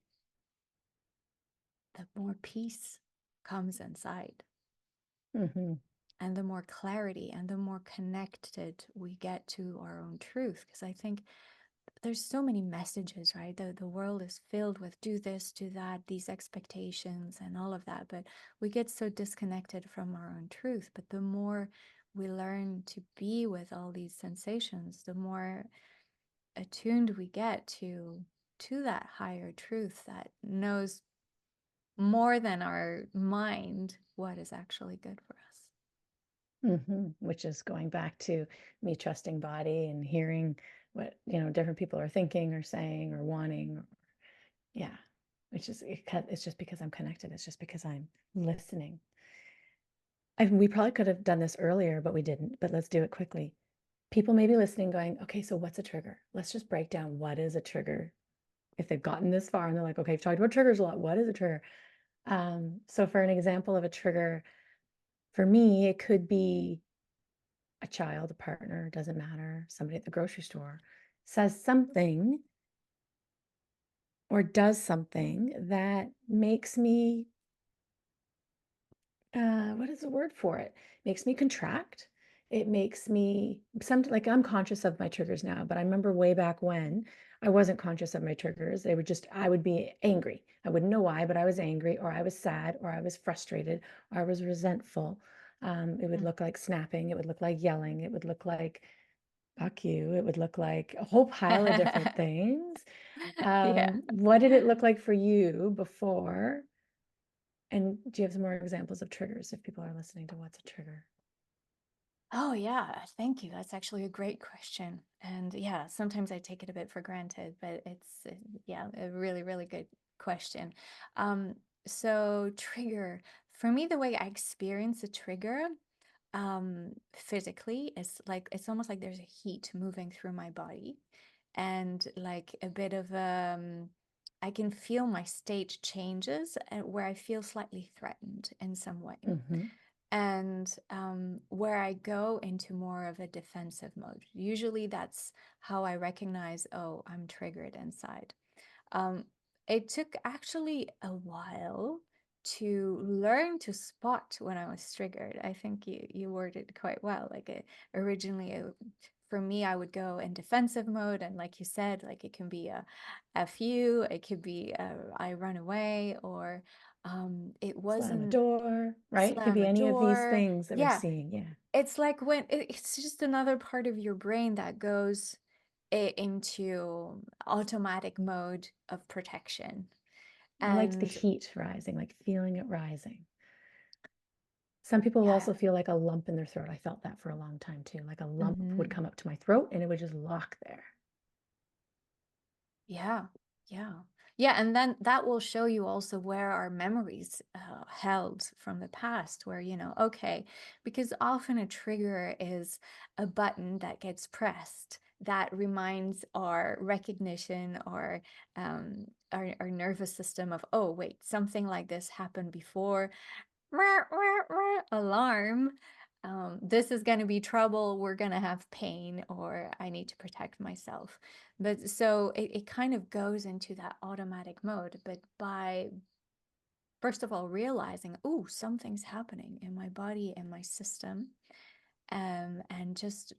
the more peace comes inside, Mm-hmm. and the more clarity and the more connected we get to our own truth. Because I think there's so many messages, right? The world is filled with do this, do that, these expectations and all of that, but we get so disconnected from our own truth. But the more we learn to be with all these sensations, the more attuned we get to that higher truth that knows more than our mind what is actually good for us. Mm-hmm. Which is going back to me trusting body and hearing what, different people are thinking or saying or wanting. Yeah, which is, it's just because I'm connected. It's just because I'm listening. We probably could have done this earlier, but we didn't. But let's do it quickly. People may be listening going, okay, so what's a trigger? Let's just break down what is a trigger. If they've gotten this far and they're like, okay, I've talked about triggers a lot. What is a trigger? So for an example of a trigger, for me, it could be a child, a partner, doesn't matter, somebody at the grocery store says something or does something that makes me, what is the word for it? Makes me contract. It makes me like I'm conscious of my triggers now, but I remember way back when I wasn't conscious of my triggers. They would just, I would be angry. I wouldn't know why, but I was angry, or I was sad, or I was frustrated, or I was resentful. It would Mm. look like snapping. It would look like yelling. It would look like fuck you. It would look like a whole pile of different things. Yeah. What did it look like for you before? And do you have some more examples of triggers if people are listening to what's a trigger? Oh, yeah. Thank you. That's actually a great question. And yeah, sometimes I take it a bit for granted, but it's, yeah, a really, really good question. Um, so, trigger, for me, the way I experience a trigger physically is like, it's almost like there's a heat moving through my body and like a bit of, I can feel my state changes and where I feel slightly threatened in some way, Mm-hmm. and where I go into more of a defensive mode. Usually that's how I recognize, oh, I'm triggered inside. Um, it took actually a while to learn to spot when I was triggered. I think you worded it quite well. Like originally, for me, I would go in defensive mode, and like you said, like it can be a F you, it could be a, I run away, or it Slam a wasn't door, right? It could slam be a any of these door. things that we're Yeah, seeing. Yeah. it's like when it's just another part of your brain that goes into automatic mode of protection. I liked the And heat rising, like feeling it rising. Some people will Yeah. also feel like a lump in their throat. I felt that for a long time too. Like a lump would Hmm. come up to my throat and it would just lock there. Yeah, yeah. Yeah, and then that will show you also where our memories held from the past, where, okay, because often a trigger is a button that gets pressed that reminds our recognition or our nervous system of, oh, wait, something like this happened before. Alarm. This is going to be trouble. We're going to have pain, or I need to protect myself. But so it kind of goes into that automatic mode. But by first of all realizing, oh, something's happening in my body and my system, and just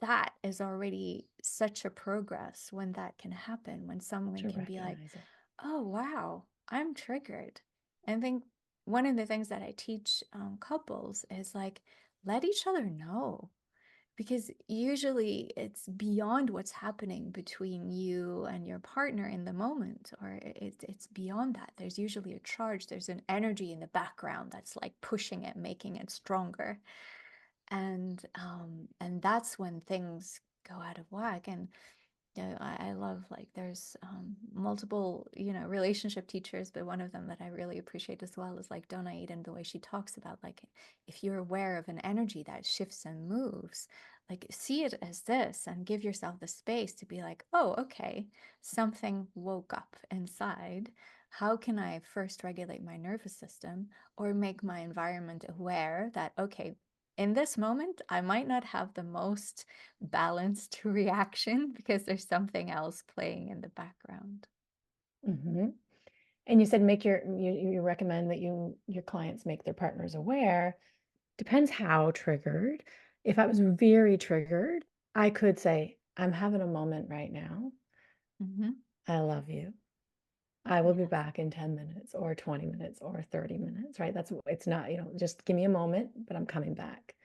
that is already such a progress when that can happen, when someone To can be like, recognize it. oh, wow, I'm triggered. And I think one of the things that I teach couples is like, let each other know. Because usually it's beyond what's happening between you and your partner in the moment, or it's beyond that. There's usually a charge, there's an energy in the background that's like pushing it, making it stronger. And that's when things go out of whack. And yeah, I love, like, there's multiple, relationship teachers, but one of them that I really appreciate as well is like Donna Eden, the way she talks about, like, if you're aware of an energy that shifts and moves, like, see it as this and give yourself the space to be like, oh, okay, something woke up inside. How can I first regulate my nervous system or make my environment aware that, okay, in this moment, I might not have the most balanced reaction because there's something else playing in the background. Hmm. And you said you recommend that your clients make their partners aware. Depends how triggered. If I was very triggered, I could say, I'm having a moment right now. Hmm. I love you. I will be Yes. back in 10 minutes or 20 minutes or 30 minutes, right? It's not, just give me a moment, but I'm coming back.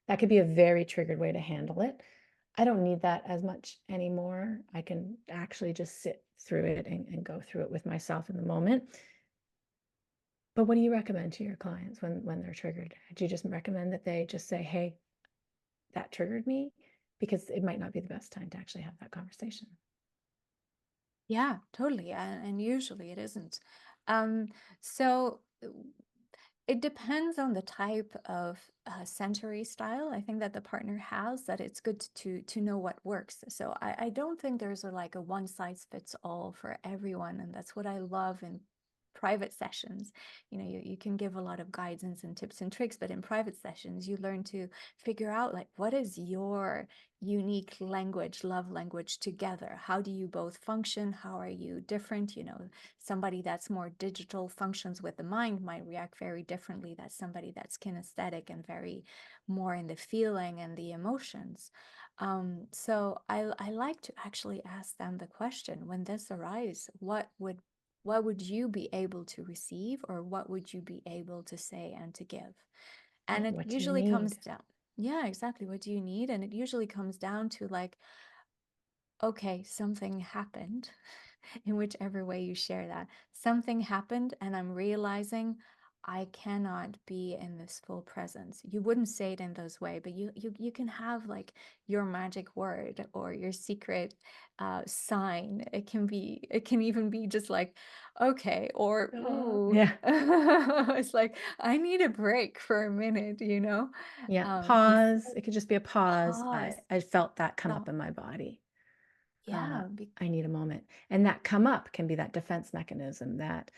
That could be a very triggered way to handle it. I don't need that as much anymore. I can actually just sit through it and go through it with myself in the moment. But what do you recommend to your clients when they're triggered? Do you just recommend that they just say, hey, that triggered me? Because it might not be the best time to actually have that conversation. Yeah, totally. And usually it isn't. Um, so it depends on the type of sensory style I think that the partner has, that it's good to know what works. So I don't think there's like a one size fits all for everyone, and that's what I love in private sessions. You can give a lot of guidance and tips and tricks, but in private sessions you learn to figure out, like, what is your unique language, love language together. How do you both function? How are you different? Somebody that's more digital, functions with the mind, might react very differently than somebody that's kinesthetic and very more in the feeling and the emotions. So I like to actually ask them the question, when this arises, what would you be able to receive, or what would you be able to say and to give? And Right? it What do you usually comes need? down, yeah, exactly. What do you need? And it usually comes down to, like, okay, something happened, in whichever way you share that. Something happened, and I'm realizing I cannot be in this full presence. You wouldn't say it in those way, but you can have, like, your magic word or your secret sign. It can even be just like, okay, or ooh, Yeah. it's like, I need a break for a minute. Yeah. Before Pause. It could just be a pause. I, pause. I felt that come up Stop. in my body. Uh, Yeah. I need a moment. And that come up can be that defense mechanism that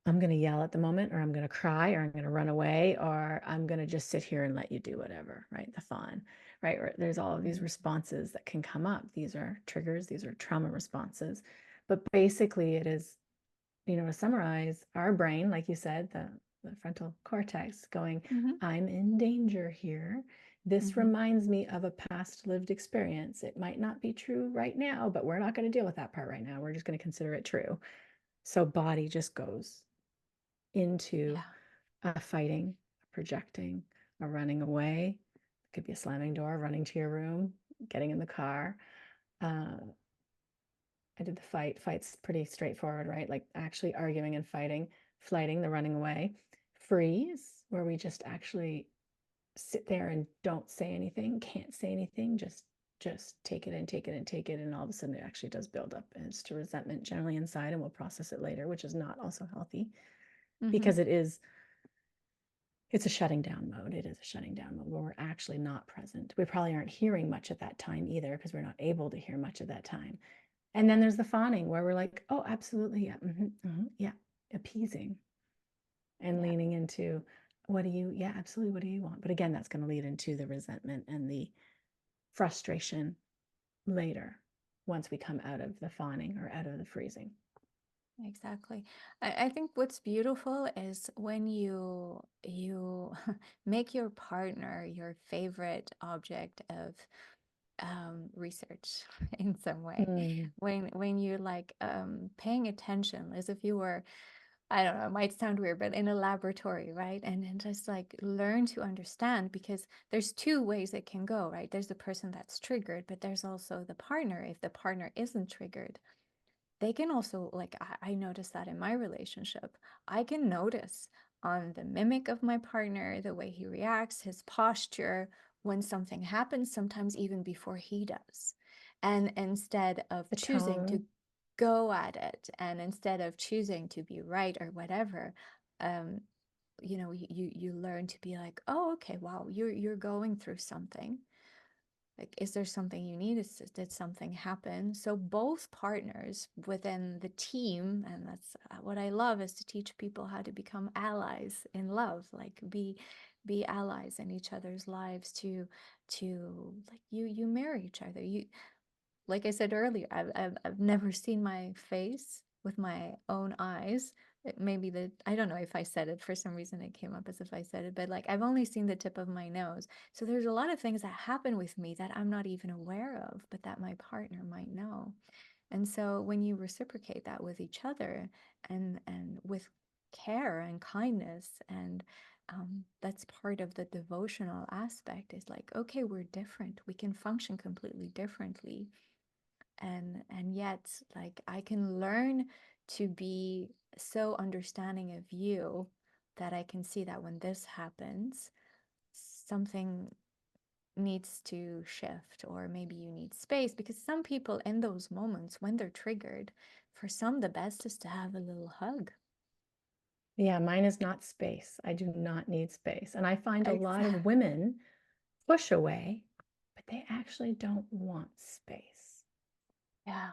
I'm going to yell at the moment, or I'm going to cry, or I'm going to run away, or I'm going to just sit here and let you do whatever, right? The fun, right? Or there's all of these Mhm. responses that can come up. These are triggers, these are trauma responses. But basically, it is, to summarize, our brain, like you said, the frontal cortex going, Mhm. I'm in danger here. This Mhm. reminds me of a past lived experience. It might not be true right now, but we're not going to deal with that part right now. We're just going to consider it true. So body just goes into Yeah. a fighting, a projecting, a running away. It could be a slamming door, running to your room, getting in the car. Uh, I did the fight. Fight's pretty straightforward, right? Like actually arguing and fighting, flighting, the running away. freeze, where we just actually sit there and don't say anything, can't say anything, just take it and take it and take it, and all of a sudden it actually does build up, and it's to resentment generally inside, and we'll process it later, which is not also healthy Mm-hmm. because it's a shutting down mode. It is a shutting down mode where we're actually not present. We probably aren't hearing much at that time either because we're not able to hear much at that time. And then there's the fawning where we're like, oh, absolutely, yeah, yeah, appeasing and Yeah, leaning into yeah, absolutely, what do you want? But again, that's going to lead into the resentment and the frustration later once we come out of the fawning or out of the freezing. exactly. I think what's beautiful is when you make your partner your favorite object of research in some way. Mm. When you're like paying attention as if you were, I don't know, it might sound weird, but in a laboratory, right? And just like learn to understand, because there's two ways it can go, right? There's the person that's triggered, but there's also the partner. If the partner isn't triggered, they can also, like, I noticed that in my relationship. I can notice on the mimic of my partner, the way he reacts, his posture, when something happens, sometimes even before he does. And instead of The choosing to tone, go at it, and instead of choosing to be right or whatever, um, you learn to be like, oh, okay, wow, you're going through something. Like, is there something you need? Did something happen? So both partners within the team, and that's what I love, is to teach people how to become allies in love, like be allies in each other's lives, to like you marry each other. You, like I said earlier, I've never seen my face with my own eyes. Maybe the, I don't know if I said it, for some reason it came up as if I said it, but like I've only seen the tip of my nose. So there's a lot of things that happen with me that I'm not even aware of, but that my partner might know. And so when you reciprocate that with each other, and with care and kindness, and that's part of the devotional aspect, is like, okay, we're different. We can function completely differently, and yet, like, I can learn to be so understanding of you that I can see that when this happens, something needs to shift, or maybe you need space, because some people in those moments when they're triggered, for some the best is to have a little hug. yeah, mine is not space. I do not need space. And I find a lot Exactly. of women push away, but they actually don't want space. Yeah,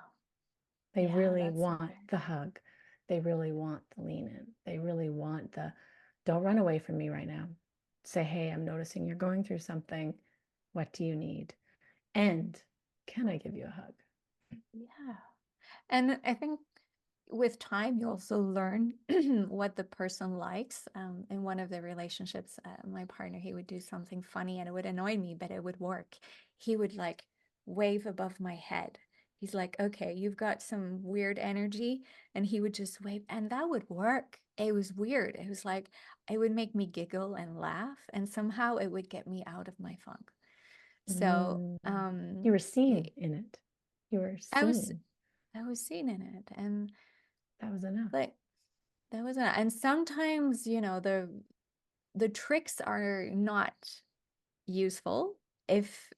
They yeah, really that's a want very the hug. They really want the lean in. They really want the, don't run away from me right now. Say, hey, I'm noticing you're going through something. What do you need? And can I give you a hug? yeah. And I think with time, you also learn what the person likes. In one of the relationships, my partner, he would do something funny and it would annoy me, but it would work. He would like wave above my head. He's like, okay, you've got some weird energy. And he would just wave, and that would work. It was weird. It was like, it would make me giggle and laugh, and somehow it would get me out of my funk. So, Mm. You were seen it, in it. You were I was, seen. I was seen in it. And That was enough. like, that was it. And sometimes, the tricks are not useful if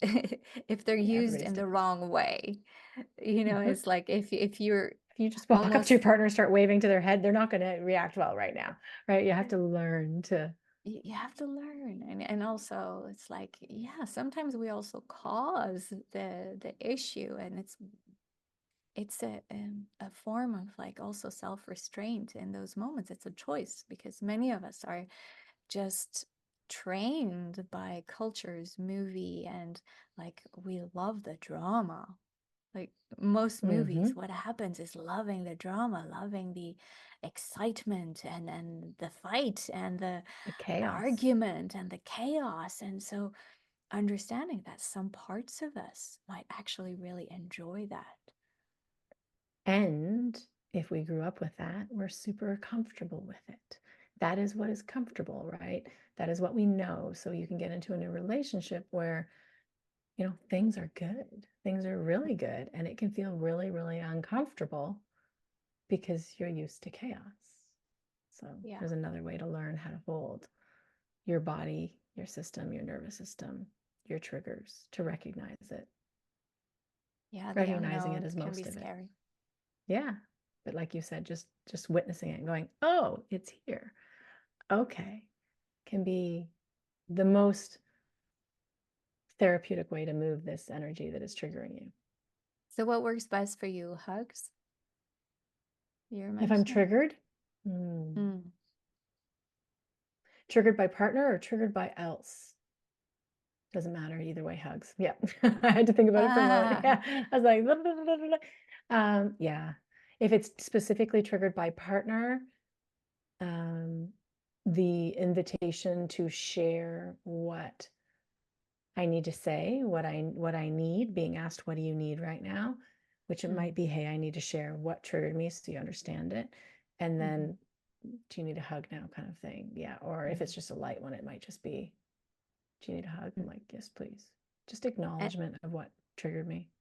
if they're Yeah, used everybody's in the different. wrong way. Mhm. It's like if you're If you just walk up to almost, your partner and start waving to their head, they're not going to react well right now, right? You have to learn to. you have to learn. And also it's like, yeah, sometimes we also cause the issue, and it's a form of like also self-restraint in those moments. It's a choice, because many of us are just trained by cultures, movie, and like we love the drama. Like most movies, Hmm. what happens is loving the drama, loving the excitement, and the fight, and the The chaos. argument, and the chaos. And so understanding that some parts of us might actually really enjoy that. And if we grew up with that, we're super comfortable with it. That is what is comfortable, right? That is what we know. So you can get into a new relationship where, things are good. Things are really good. And it can feel really, really uncomfortable because you're used to chaos. So Yeah. there's another way to learn how to hold your body, your system, your nervous system, your triggers, to recognize it. Yeah, the Recognizing it unknown is can be most of it. scary. Yeah. But like you said, just witnessing it and going, oh, it's here. Okay. Can be the most therapeutic way to move this energy that is triggering you. So what works best for you? Hugs? You're If I'm mentioning? triggered, Mm. triggered by partner or triggered by else, doesn't matter either way. Hugs. Yeah. I had to think about it for a moment. Ah. Yeah. I was like, blah, blah, blah, blah, blah. Yeah. If it's specifically triggered by partner, um, the invitation to share what I need to say, what I need, being asked, what do you need right now? Which it might Mm. be, hey, I need to share what triggered me so you understand it. And Mm-hmm. then, do you need a hug now, kind of thing? Yeah. Or if Mm. it's just a light one, it might just be, do you need a hug? I'm Mm. like, yes, please. Just And acknowledgement of what triggered me.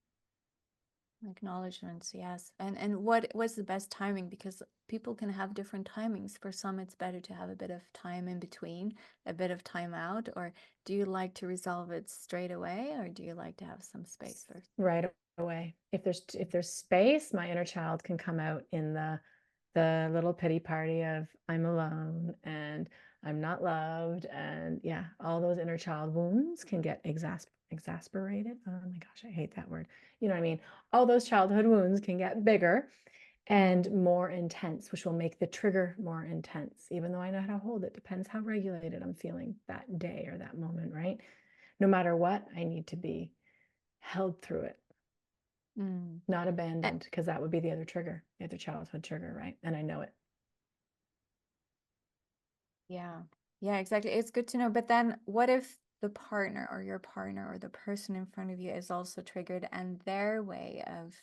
acknowledgements, yes. And what was the best timing? Because people can have different timings. For some, it's better to have a bit of time in between, a bit of time out. Or do you like to resolve it straight away, or do you like to have some space first? Right away. If there's space, my inner child can come out in the little pity party of I'm alone and I'm not loved, and yeah, all those inner child wounds can get exasperated. Oh my gosh, I hate that word. You know what I mean? All those childhood wounds can get bigger and Mm. more intense, which will make the trigger more intense, even though I know how to hold it. Depends how regulated I'm feeling that day or that moment, right? No matter what, I need to be held through it, Mm. not Eh, abandoned, because that would be the other trigger, the other childhood trigger, right? And I know it. yeah. Yeah, exactly. It's good to know. But then what if the partner or your partner or the person in front of you is also triggered and their way of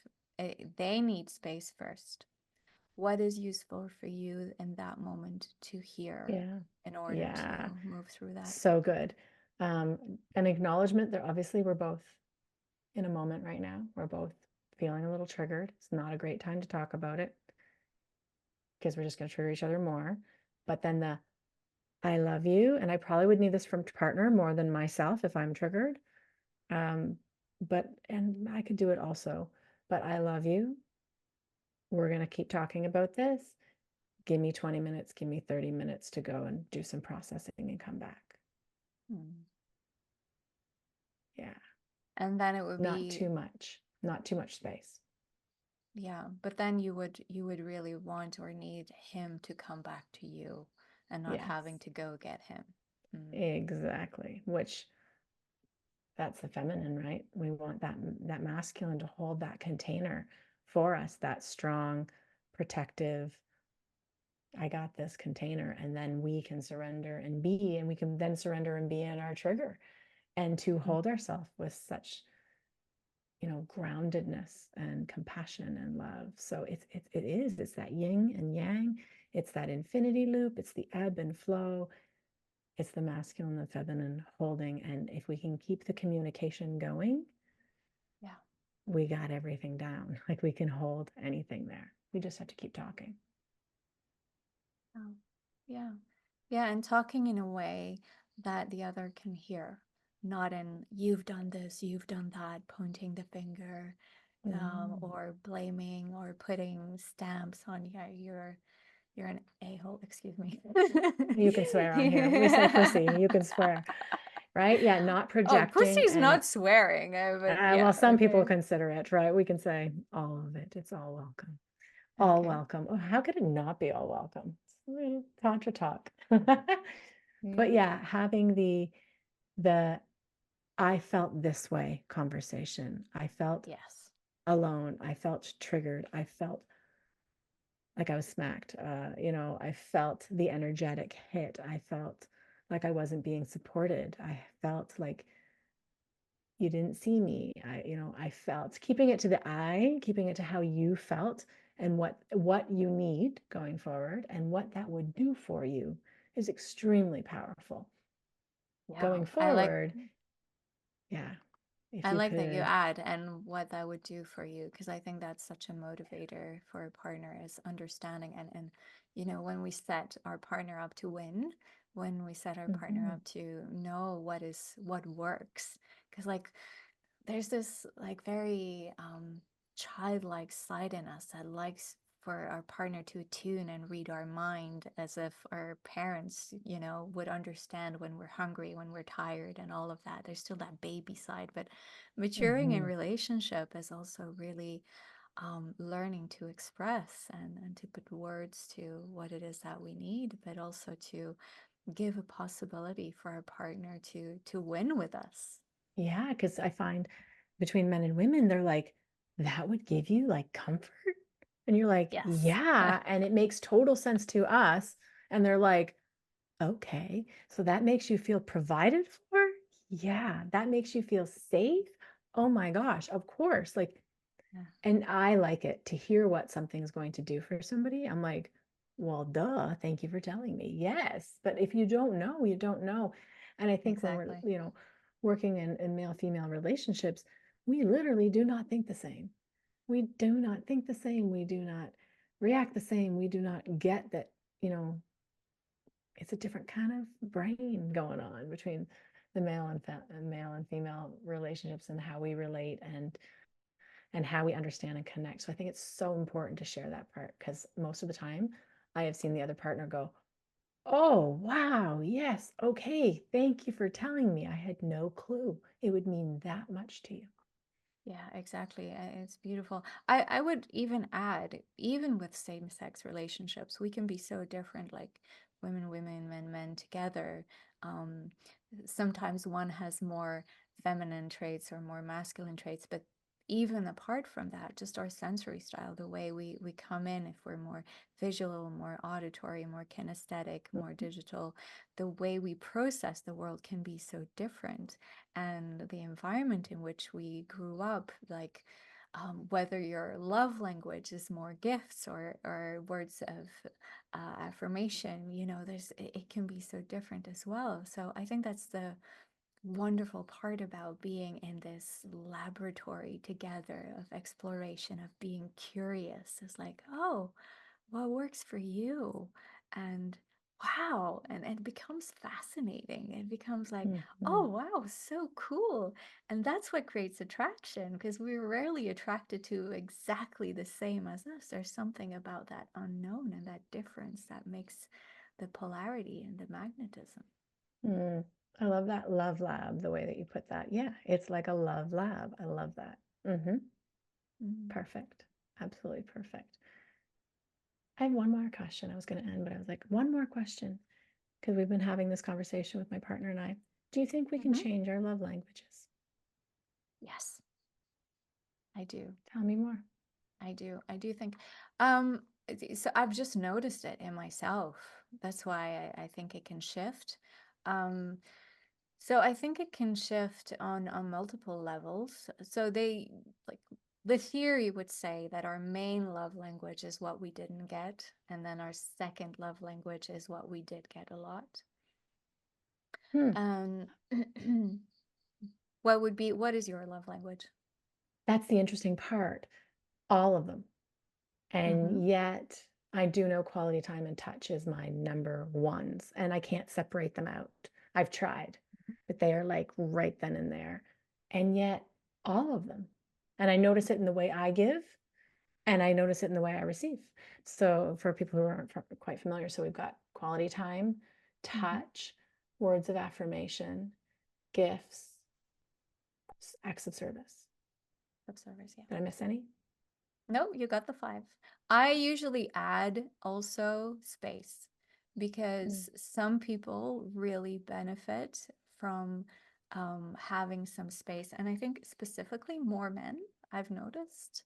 they need space first? What is useful for you in that moment to hear Yeah. in order Yeah. to move through that? So good. An acknowledgement that obviously we're both in a moment right now. We're both feeling a little triggered. It's not a great time to talk about it because we're just going to trigger each other more. But then the I love you, and I probably would need this from partner more than myself if I'm triggered. Um, and I could do it also. But I love you. We're going to keep talking about this. Give me 20 minutes, give me 30 minutes to go and do some processing and come back. Hmm. Yeah. And then it would Not be, too much, not too much space. yeah, but then you would really want or need him to come back to you and not Yes, having to go get him. Mm. exactly. Which that's the feminine, right? We want that masculine to hold that container for us, that strong, protective, I got this container, and then we can surrender and be, and we can then surrender and be in our trigger, and to Mm. hold ourselves with such, groundedness and compassion and love. So it's that yin and yang, it's that infinity loop, it's the ebb and flow, it's the masculine and feminine holding. And if we can keep the communication going, Yeah. we got everything down. Like, we can hold anything there. We just have to keep talking. Oh, yeah. Yeah, and talking in a way that the other can hear, not in you've done this, you've done that, pointing the finger, Mm. or blaming or putting stamps on, yeah, you're an a-hole, excuse me. You can swear on here. We say pussy, you can swear, right? Yeah, not Oh, projecting. pussy's And not swearing, but yeah, well, some people okay. consider it, right? We can say all of it. It's all welcome. All Okay. welcome. Oh, how could it not be all welcome? It's a little contra talk. But Mm. yeah, having the I felt this way conversation. I felt Yes. alone. I felt triggered. I felt like I was smacked. I felt the energetic hit. I felt like I wasn't being supported. I felt like you didn't see me. I felt, keeping it to the I, keeping it to how you felt and what you need going forward and what that would do for you is Mm. extremely powerful Yeah. going I like forward. Yeah. if I you like that you could. add and what that would do for you, because I think that's such a motivator for a partner is understanding and when we set our partner up to win, when we set our partner Mhm. up to know what works, because like there's this like very childlike side in us that likes for our partner to attune and read our mind as if our parents, would understand when we're hungry, when we're tired, and all of that. There's still that baby side, but maturing in Mhm. relationship is also really learning to express and to put words to what it is that we need, but also to give a possibility for our partner to win with us. Yeah, because I find between men and women, they're like, "That would give you, like, comfort?" And you're like, Yes. "Yeah," and it makes total sense to us, and they're like, "Okay, so that makes you feel provided for? Yeah, that makes you feel safe? Oh my gosh, of course," like, Yeah, and I like it to hear what something's going to do for somebody. I'm like, "Well, duh, thank you for telling me." Yes, but if you don't know, you don't know. And I think when we're, exactly. working in male-female relationships, we literally do not think the same. We do not think the same. We do not react the same. We do not get that, you know, it's a different kind of brain going on between the male and female relationships and how we relate and how we understand and connect. So I think it's so important to share that part because most of the time I have seen the other partner go, "Oh, wow, yes, okay, thank you for telling me. I had no clue it would mean that much to you." Yeah, exactly. It's beautiful. I would even add, even with same-sex relationships, we can be so different, like women, women, men, men together. Um, Sometimes one has more feminine traits or more masculine traits, but even apart from that, just our sensory style, the way we come in, if we're more visual, more auditory, more kinesthetic, more digital, the way we process the world can be so different, and the environment in which we grew up, like whether your love language is more gifts or words of affirmation, it can be so different as well. So I think that's the wonderful part about being in this laboratory together of exploration, of being curious. It's like, oh, what works for you? And wow, and it becomes fascinating. It becomes like, oh Mhm. wow, so cool. And that's what creates attraction, because we're rarely attracted to exactly the same as us. There's something about that unknown and that difference that makes the polarity and the magnetism. Mm. I love that love lab, the way that you put that. Yeah, it's like a love lab. I love that. Mm. Perfect. Absolutely perfect. I have one more question. I was going to end, but I was like, one more question because we've been having this conversation with my partner and I. Do you think we can Hmm. change our love languages? Yes, I do. Tell me more. I do. I do think, so I've just noticed it in myself. That's why I think it can shift. Um, so I think it can shift on multiple levels. So like the theory would say that our main love language is what we didn't get, and then our second love language is what we did get a lot. Hmm. Um, what is your love language? That's the interesting part. All of them. Mm-hmm. And yet, I do know quality time and touch is my number ones, and I can't separate them out. I've tried, but they are like right then and there. And yet, all of them. And I notice it in the way I give, and I notice it in the way I receive. So, for people who aren't quite familiar, so we've got quality time, Mm-hmm. touch, words of affirmation, gifts, acts of service. Observers, yeah. Did I miss any? No, you got the five. I usually add also space Mm. because some people really benefit from having some space. And I think specifically more men, I've noticed.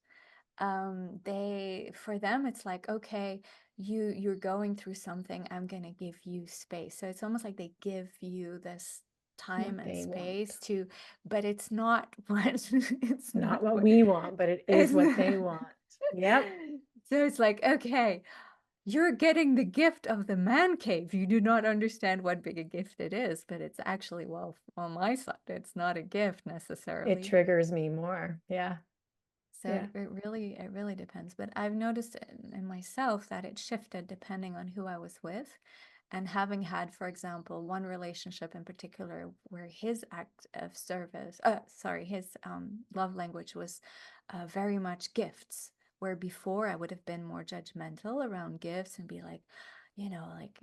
For them, it's like, okay, you're going through something, I'm gonna give you space. So it's almost like they give you this time What and they want. space to, but it's not what it's not Not what what we want, but it is it's what not. they want. Yep. So it's like, okay, you're getting the gift of the man cave. You do not understand what big a gift it is, but it's actually, well, on my side, it's not a gift It necessarily. triggers me more. Yeah. So Yeah. it really depends. But I've noticed in myself that it shifted depending on who I was with. And having had, for example, one relationship in particular where his act of service, sorry, his love language was very much gifts, where before I would have been more judgmental around gifts and be like, like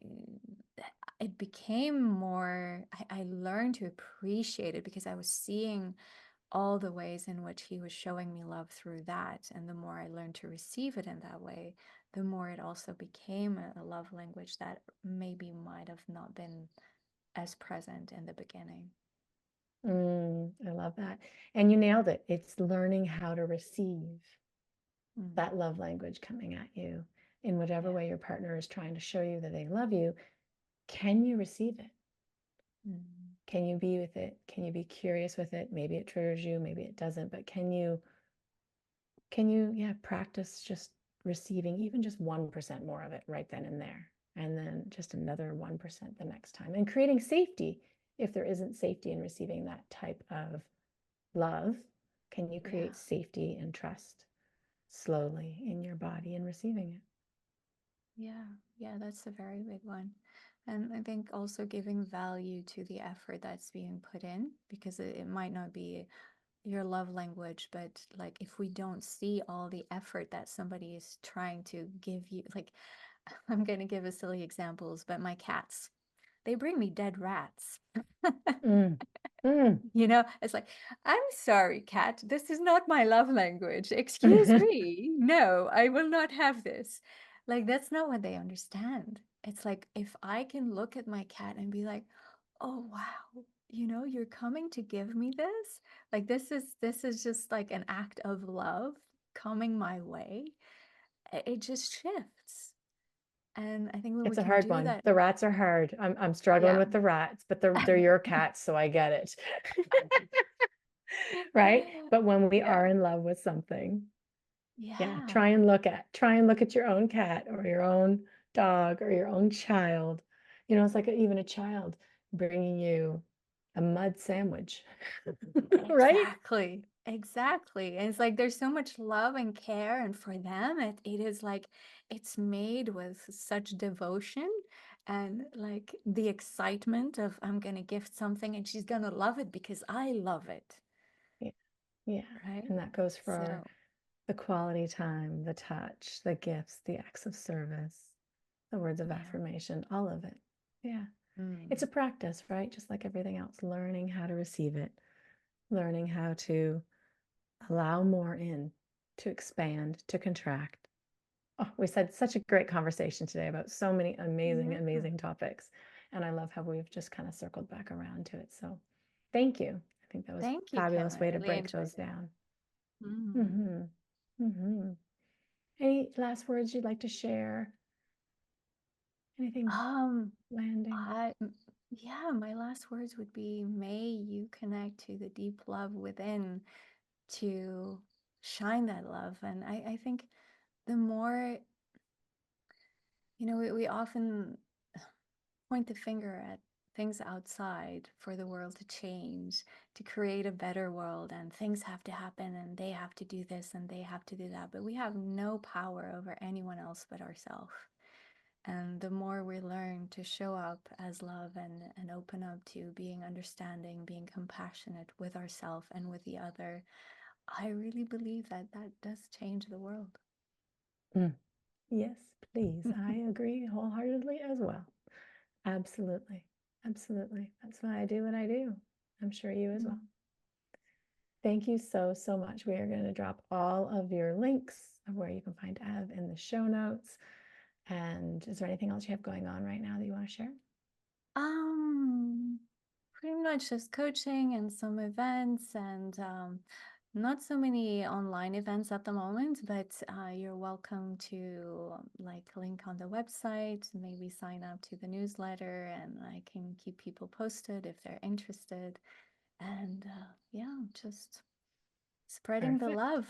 it became more, I learned to appreciate it because I was seeing all the ways in which he was showing me love through that. And the more I learned to receive it in that way, the more it also became a love language that maybe might have not been as present in the beginning. I love that. And you nailed it. It's learning how to receive Mm, that love language coming at you in whatever yeah. way your partner is trying to show you that they love you. Can you receive it? Mm, Can you be with it? Can you be curious with it? Maybe it triggers you, maybe it doesn't, but can you, yeah, practice just receiving even just 1% more of it right then and there, and then just another 1% the next time, and creating safety if there isn't safety in receiving that type of love. Can you create yeah. safety and trust slowly in your body and receiving it? Yeah. Yeah. That's a very big one. And I think also giving value to the effort that's being put in because it might not be your love language, but like if we don't see all the effort that somebody is trying to give you, like I'm going to give a silly examples, but my cats, they bring me dead rats. Mm. Mm. It's like, I'm sorry, cat, this is not my love language. Excuse me. No, I will not have this. Like, that's not what they understand. It's like, if I can look at my cat and be like, oh, wow, you're coming to give me this. Like, this is just like an act of love coming my way. It just shifts. And I think when we It's a can hard do one. that, The rats are hard. I'm struggling yeah. with the rats, but they're your cats, so I get it. Right? But when we Yeah. are in love with something, yeah, Yeah. try and look at your own cat or your own dog or your own child. It's like even a child bringing you a mud sandwich, right? Exactly. Exactly. And it's like there's so much love and care. And for them, it is like it's made with such devotion and like the excitement of I'm going to gift something and she's going to love it because I love it. Yeah, yeah. Right. And that goes for So, the quality time, the touch, the gifts, the acts of service, the words of yeah. affirmation, all of it. Yeah. It's a Mm. practice, right? Just like everything else, learning how to receive it, learning how to allow more in, to expand, to contract. Oh, we had such a great conversation today about so many amazing, Yeah. amazing topics. And I love how we've just kind of circled back around to it. So thank you. I think that was a Thank you, Kim. fabulous I way to really break enjoyed those it. down. Mm. Mm-hmm. Mm-hmm. Any last words you'd like to share? Anything Um, landing? yeah, my last words would be may you connect to the deep love within to shine that love. And I think the more, we often point the finger at things outside for the world to change, to create a better world, and things have to happen, and they have to do this, and they have to do that. But we have no power over anyone else but ourselves. And the more we learn to show up as love and open up to being understanding, being compassionate with ourselves and with the other, I really believe that that does change the world. Mm. Yes, please. I agree wholeheartedly as well. Absolutely. Absolutely. That's why I do what I do. I'm sure you as well. Mm. Thank you so, so much. We are going to drop all of your links of where you can find Ev in the show notes. And is there anything else you have going on right now that you want to share? Um, Pretty much just coaching and some events and not so many online events at the moment, but you're welcome to like link on the website, maybe sign up to the newsletter, and I can keep people posted if they're interested. And yeah, just spreading the Perfect. love.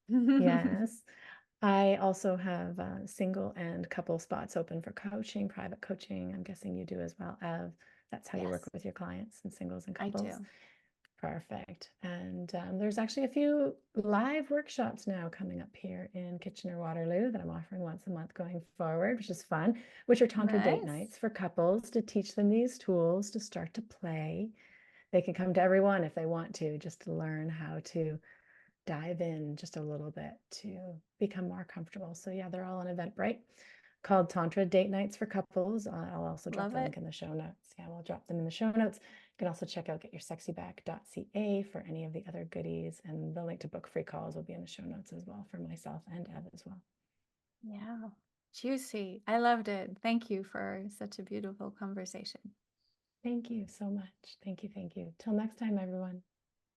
Yes. I also have single and couple spots open for coaching, private coaching. I'm guessing you do as well, Ev. That's how you work Yes, with your clients and singles and I couples. do. Perfect. And there's actually a few live workshops now coming up here in Kitchener-Waterloo that I'm offering once a month going forward, which is fun, which are Tantra date Nice. nights for couples to teach them these tools to start to play. They can come to every one if they want to, just to learn how to dive in just a little bit to become more comfortable. So yeah, they're all on Eventbrite called Tantra Date Nights for Couples. I'll also drop Love the it. link in the show notes. Yeah, we'll drop them in the show notes. You can also check out getyoursexyback.ca for any of the other goodies, and the link to book free calls will be in the show notes as well for myself and Ev as well. Yeah. Juicy. I loved it. Thank you for such a beautiful conversation. Thank you so much. Thank you. Thank you. Till next time, everyone.